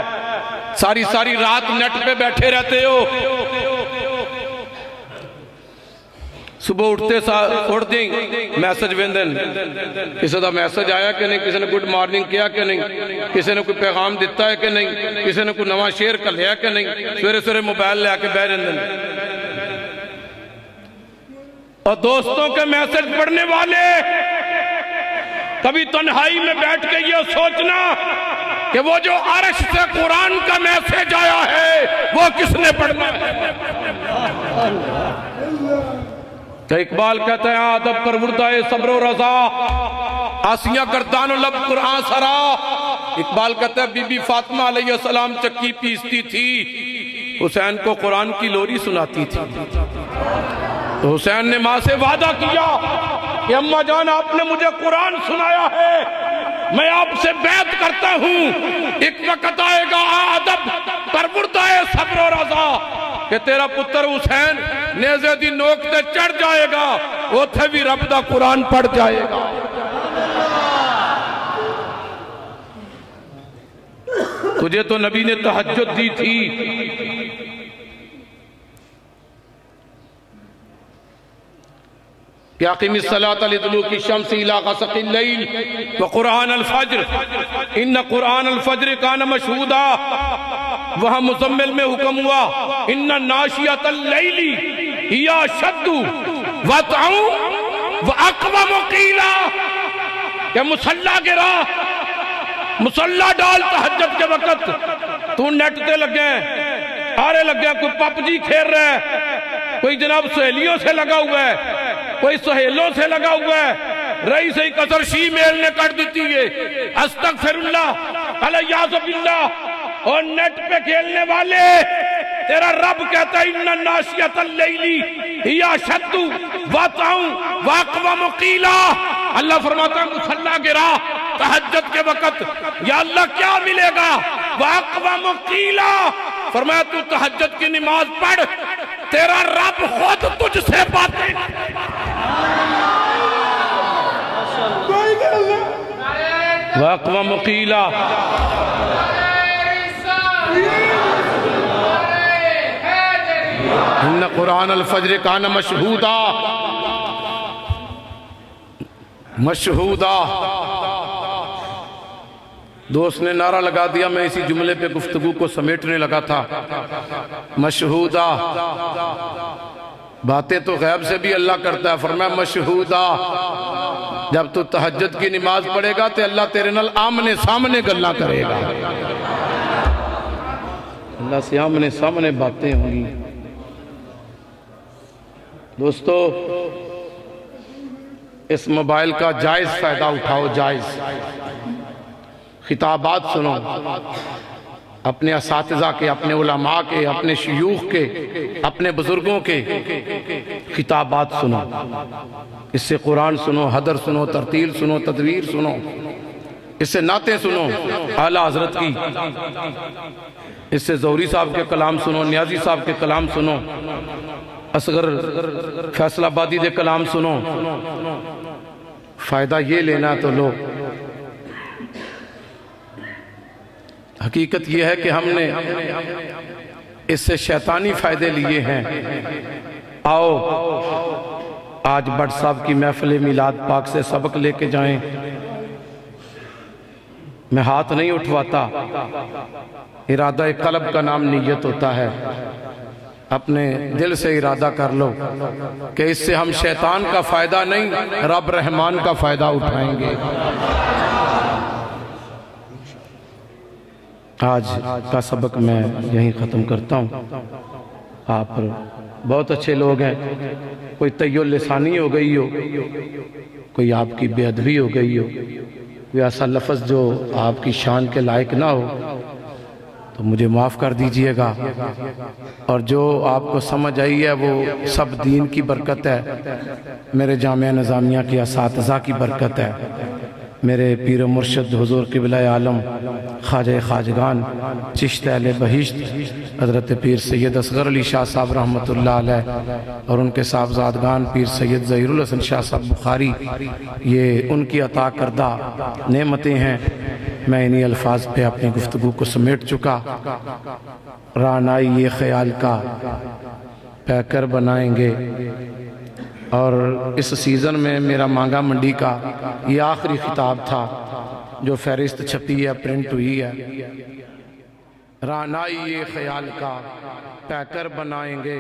B: ساری رات نیٹ پہ بیٹھے رہتے ہو، صبح اٹھتے ہی میسج ویندن، کسی دا میسج آیا کہ نہیں، کسی نے گڈ مارننگ کیا کہ نہیں، کسی نے کوئی پیغام دیتا ہے کہ نہیں، کسی نے کوئی نواں شیئر کر لیا کہ نہیں، سویرے موبائل لے کے بہ رہندن۔ اور دوستوں کے میسج پڑھنے والے کبھی تنہائی میں بیٹھ کے یہ سوچنا کہ وہ جو عرش سے قرآن کا میسج آیا ہے وہ کس نے پڑھنا ہے۔ تو اقبال کہتا ہے ادب پروردہ صبر و رضا، آسیاں گردان و لب قرآن سرا۔ اقبال کہتا ہے بی بی فاطمہ علیہ السلام چکی پیستی تھی، حسین کو قرآن کی لوری سناتی تھی۔ تو حسین نے ماں سے وعدہ کیا کہ اماں جان آپ نے مجھے قرآن سنایا ہے، میں آپ سے بیعت کرتا ہوں، ایک وقت آئے گا ادب پروردہ صبر و رضا کہ تیرا پتر حسین نیزے دی نوک تے چڑھ جائے گا، اوتھے بھی رب دا قرآن پڑھ جائے گا۔ تجھے تو نبی نے تہجد دی تھی، کہ اقم الصلاۃ لدلوک الشمس الی غسق اللیل وقرآن الفجر ان قرآن الفجر کان مشہودا۔ وہاں مزمل میں حکم ہوا ان ناشیۃ اللیل ہی اشد وطئا واقوم قیلا، کہ مصلی گرا، مصلی ڈال تہجد کے وقت، تو نیٹ تے لگے آرے لگے، کوئی پپ جی کھیر رہا ہے، کوئی جناب سہیلیوں سے لگا ہوا ہے، کوئی سہیلوں سے لگا ہوا ہے، رئیس قصر شی میل نے کر دیتی ہے، استغفر اللہ علیہ باللہ۔ اور نیٹ پہ کھیلنے والے، تیرا رب کہتا ہے ان ناشیۃ اللیل ہی اشد وطئا واقوم قیلا۔ اللہ فرماتا ہے مصلی گرا تہجد کے وقت، یا اللہ کیا ملے گا؟ واقوم قیلا، فرمایا تو تہجد کی نماز پڑھ، تیرا رب خود تجھ سے باتیں۔ واقوم قیلا، ان قرآن الفجر کان مشہودا، مشہودا۔ دوست نے نعرہ لگا دیا، میں اسی جملے پہ گفتگو کو سمیٹنے لگا تھا، مشہودا۔ باتیں تو غیب سے بھی اللہ کرتا ہے، فرمایا مشہودا، جب تو تہجد کی نماز پڑھے گا تو اللہ تیرے نال آمنے سامنے گلاں کرے گا، اللہ سے آمنے سامنے باتیں ہوں گی۔ دوستو اس موبائل کا جائز فائدہ اٹھاؤ، جائز خطابات سنو، اپنے اساتذہ کے، اپنے علماء کے، اپنے شیوخ کے، اپنے بزرگوں کے خطابات سنو، اس سے قرآن سنو، حدر سنو، ترتیل سنو، تدویر سنو، اس سے نعتیں سنو اعلیٰ حضرت کی، اس سے زہری صاحب کے کلام سنو، نیازی صاحب کے کلام سنو، اصغر فیصل آبادی دے کلام سنو، فائدہ یہ لینا تو لو۔ حقیقت یہ ہے کہ ہم نے اس سے شیطانی فائدے لیے ہیں۔ آؤ آج بٹ صاحب کی محفل میلاد پاک سے سبق لے کے جائیں۔ میں ہاتھ نہیں اٹھواتا، ارادہ قلب کا نام نیت ہوتا ہے۔ اپنے دل سے ارادہ کر لو کہ اس سے ہم شیطان کا فائدہ نہیں، رب رحمان کا فائدہ اٹھائیں گے۔ آج کا سبق میں یہیں ختم کرتا ہوں۔ آپ بہت اچھے لوگ ہیں، کوئی طیّ لسانی ہو گئی ہو، کوئی آپ کی بے ادبی ہو گئی ہو، کوئی ایسا لفظ جو آپ کی شان کے لائق نہ ہو تو مجھے معاف کر دیجئے گا، اور جو آپ کو سمجھ آئی ہے وہ سب دین کی برکت ہے، میرے جامعہ نظامیہ کی اساتذہ کی برکت ہے، میرے پیر و مرشد حضور قبلہ عالم خواجہ خواجگان چشت اہل بہشت حضرت پیر سید اصغر علی شاہ صاحب رحمۃ اللہ علیہ اور ان کے صاحبزادگان پیر سید ظہیر الحسن شاہ صاحب بخاری، یہ ان کی عطا کردہ نعمتیں ہیں۔ میں انہی الفاظ پہ اپنی گفتگو کو سمیٹ چکا۔ رعنائی یہ خیال کا پیکر بنائیں گے، اور اس سیزن میں میرا مانگا منڈی کا یہ آخری خطاب تھا جو فہرست چھپی ہے، پرنٹ ہوئی ہے۔ رعنائی یہ خیال کا پیکر بنائیں گے،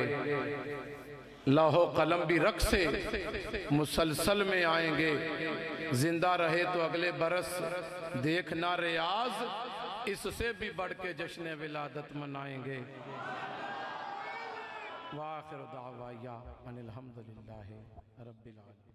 B: لوح و قلم بھی رقص سے مسلسل میں آئیں گے، زندہ رہے تو اگلے برس دیکھنا ریاض، اس سے بھی بڑھ کے جشن ولادت منائیں گے۔ وآخر دعوایا ان الحمدللہ رب العالمین۔